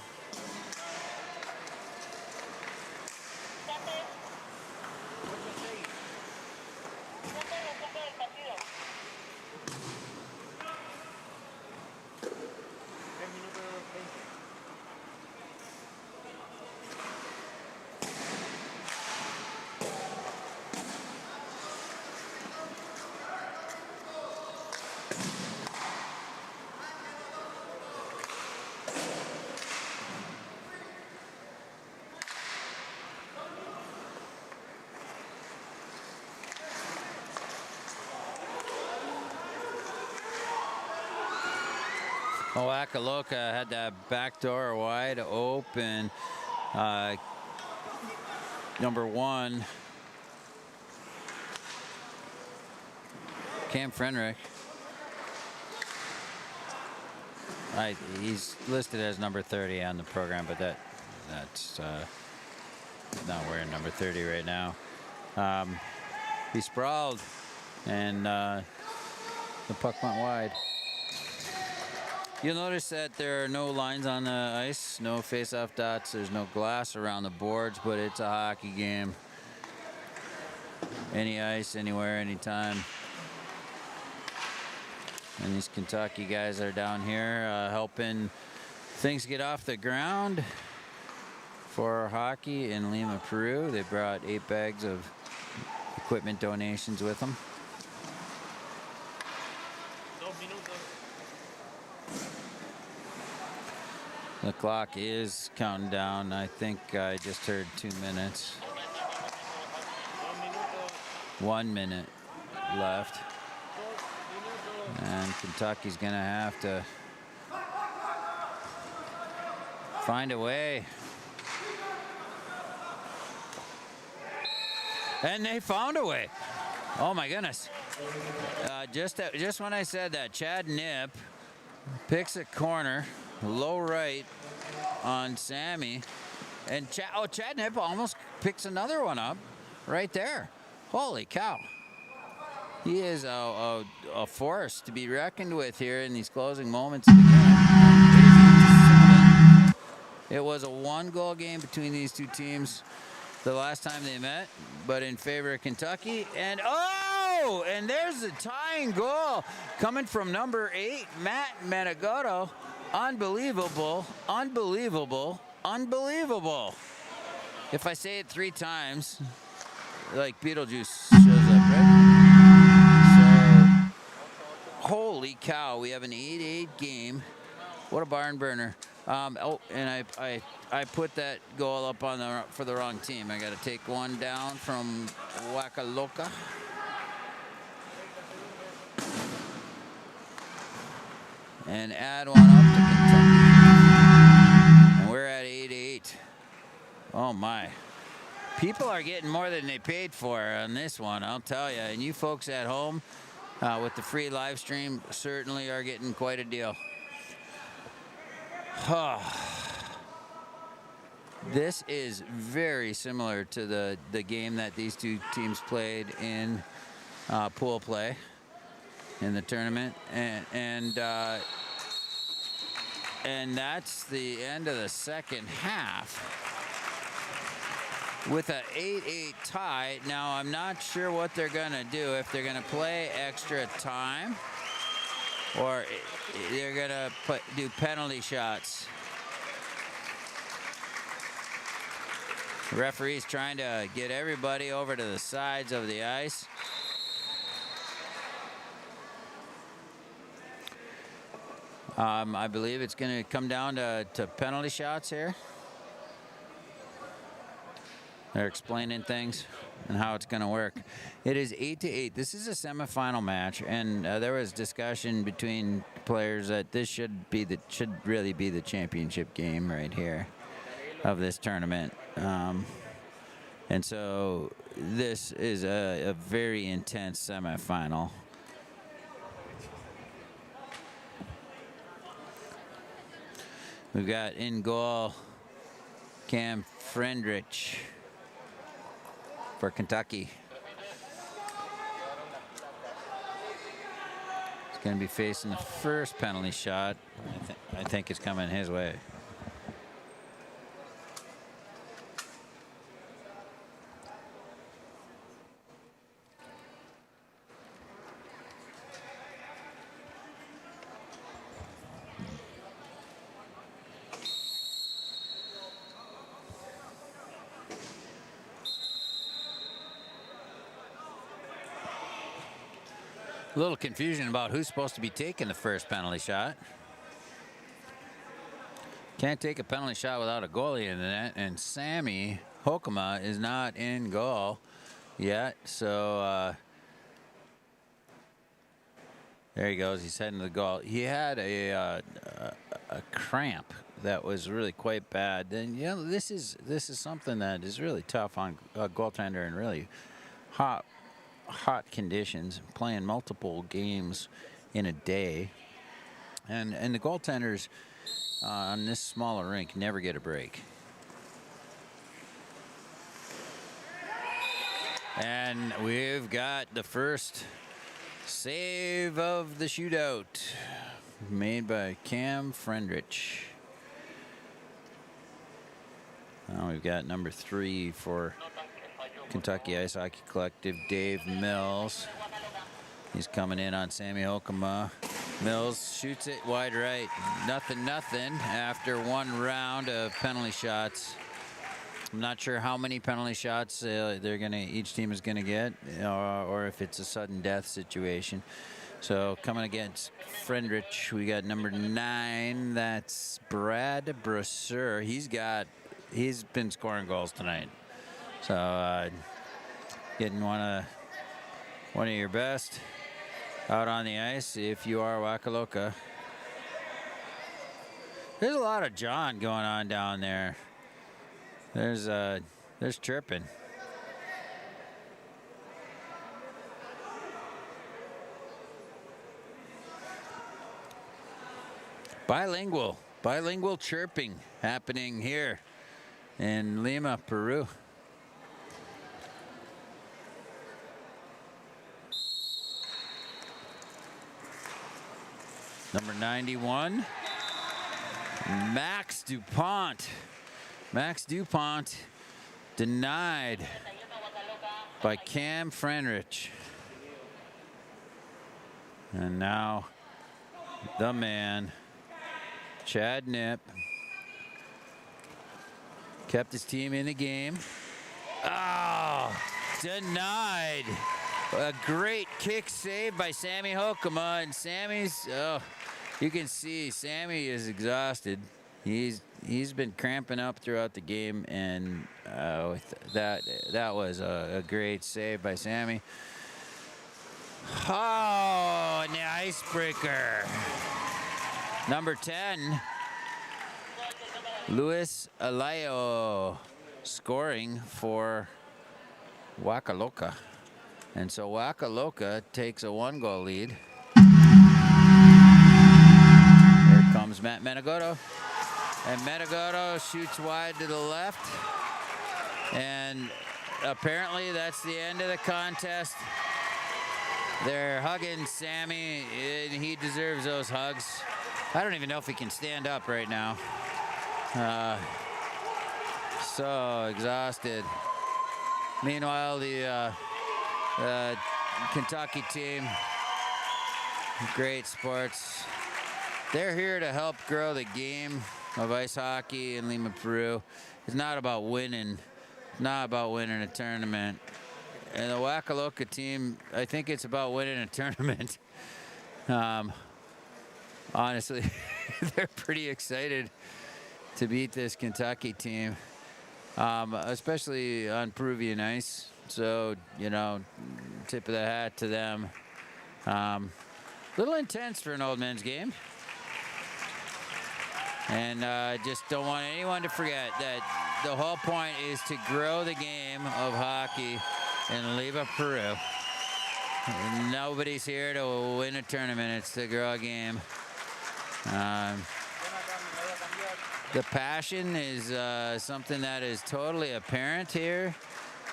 Waka had that back door wide open. Number 1, Cam Frenrich. He's listed as number 30 on the program, but that That's not wearing number 30 right now. He sprawled, and the puck went wide. You'll notice that there are no lines on the ice, no face-off dots. There's no glass around the boards, but it's a hockey game. Any ice, anywhere, anytime. And these Kentucky guys are down here helping things get off the ground for hockey in Lima, Peru. They brought 8 bags of equipment donations with them. The clock is counting down. I think I just heard 2 minutes. 1 minute left. And Kentucky's going to have to find a way. And they found a way. Oh my goodness. Just when I said that, Chad Nip picks a corner, low right on Sammy. And Chad Nip almost picks another one up right there. Holy cow. He is a force to be reckoned with here in these closing moments of the game. It was a 1-goal game between these two teams the last time they met, but in favor of Kentucky. And and there's the tying goal coming from number 8, Matt Menegotto. Unbelievable, unbelievable, unbelievable. If I say it 3 times, like Beetlejuice shows up, right? So, holy cow, we have an 8-8 game. What a barn burner. And I put that goal up on for the wrong team. I got to take one down from Wakaloka. And add one up to Kentucky. And we're at 8-8. Oh my. People are getting more than they paid for on this one, I'll tell you. And you folks at home with the free live stream certainly are getting quite a deal. This is very similar to the game that these two teams played in pool play in the tournament, and that's the end of the second half with an 8-8 tie. Now I'm not sure what they're gonna do, if they're gonna play extra time or they're gonna do penalty shots. The referee's trying to get everybody over to the sides of the ice. I believe it's going to come down to penalty shots here. They're explaining things and how it's going to work. It is 8-8. This is a semifinal match, and there was discussion between players that this should really be the championship game right here of this tournament. And so this is a very intense semifinal. We've got in goal Cam Friendrich for Kentucky. He's going to be facing the first penalty shot. I think it's coming his way. A little confusion about who's supposed to be taking the first penalty shot. Can't take a penalty shot without a goalie in the net, and Sammy Hokema is not in goal yet. So there he goes. He's heading to the goal. He had a cramp that was really quite bad. Then this is something that is really tough on a goaltender in really hot conditions, playing multiple games in a day, and the goaltenders on this smaller rink never get a break. And we've got the first save of the shootout made by Cam Friendrich. Now we've got number 3 for Kentucky Ice Hockey Collective, Dave Mills. He's coming in on Sammy Hokema. Mills shoots it wide right. Nothing after one round of penalty shots. I'm not sure how many penalty shots each team is gonna get, or if it's a sudden death situation. So coming against Friendrich, we got number 9. That's Brad Brasseur. He's been scoring goals tonight. So getting one of your best out on the ice if you are Wakalooka. There's a lot of John going on down there. There's chirping. Bilingual chirping happening here in Lima, Peru. Number 91, Max DuPont. Max DuPont denied by Cam Friendrich. And now the man, Chad Knipp, kept his team in the game. Oh, denied. A great kick save by Sammy Hokema, and you can see Sammy is exhausted. He's been cramping up throughout the game, and that was a great save by Sammy. Oh, and the icebreaker. Number 10, Luis Alayo, scoring for Wakalooka. And so Wakalooka takes a 1-goal lead. Here comes Matt Menegoto. And Menegoto shoots wide to the left. And apparently that's the end of the contest. They're hugging Sammy, and he deserves those hugs. I don't even know if he can stand up right now. So exhausted. Meanwhile, the Kentucky team, great sports. They're here to help grow the game of ice hockey in Lima, Peru. It's not about winning. It's not about winning a tournament. And the Wakalooka team, I think it's about winning a tournament. Honestly, they're pretty excited to beat this Kentucky team, especially on Peruvian ice. So, tip of the hat to them. Little intense for an old men's game. And just don't want anyone to forget that the whole point is to grow the game of hockey in Lima, Peru. Nobody's here to win a tournament. It's to grow a game. The passion is something that is totally apparent here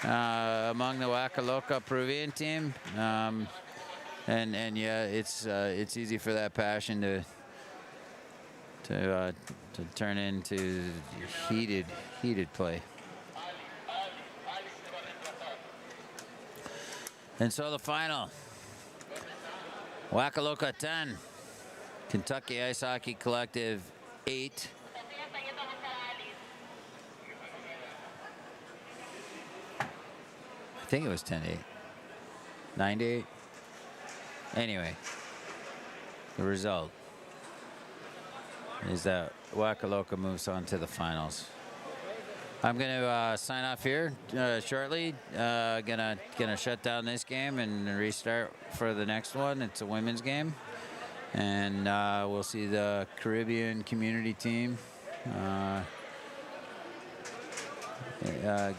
among the Wakalooka Peruvian team. And yeah, it's easy for that passion to turn into heated play. And so the final, Wakalooka 10, Kentucky Ice Hockey Collective 8. I think it was 10-8. 9-8. Anyway, the result is that Wakalooka moves on to the finals. I'm going to sign off here shortly. Gonna shut down this game and restart for the next one. It's a women's game, and we'll see the Caribbean community team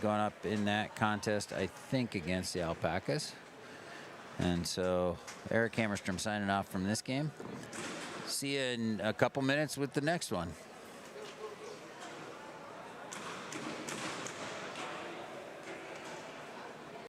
going up in that contest, I think, against the AllPacas. And so Eric Hammerstrom signing off from this game. See you in a couple minutes with the next one.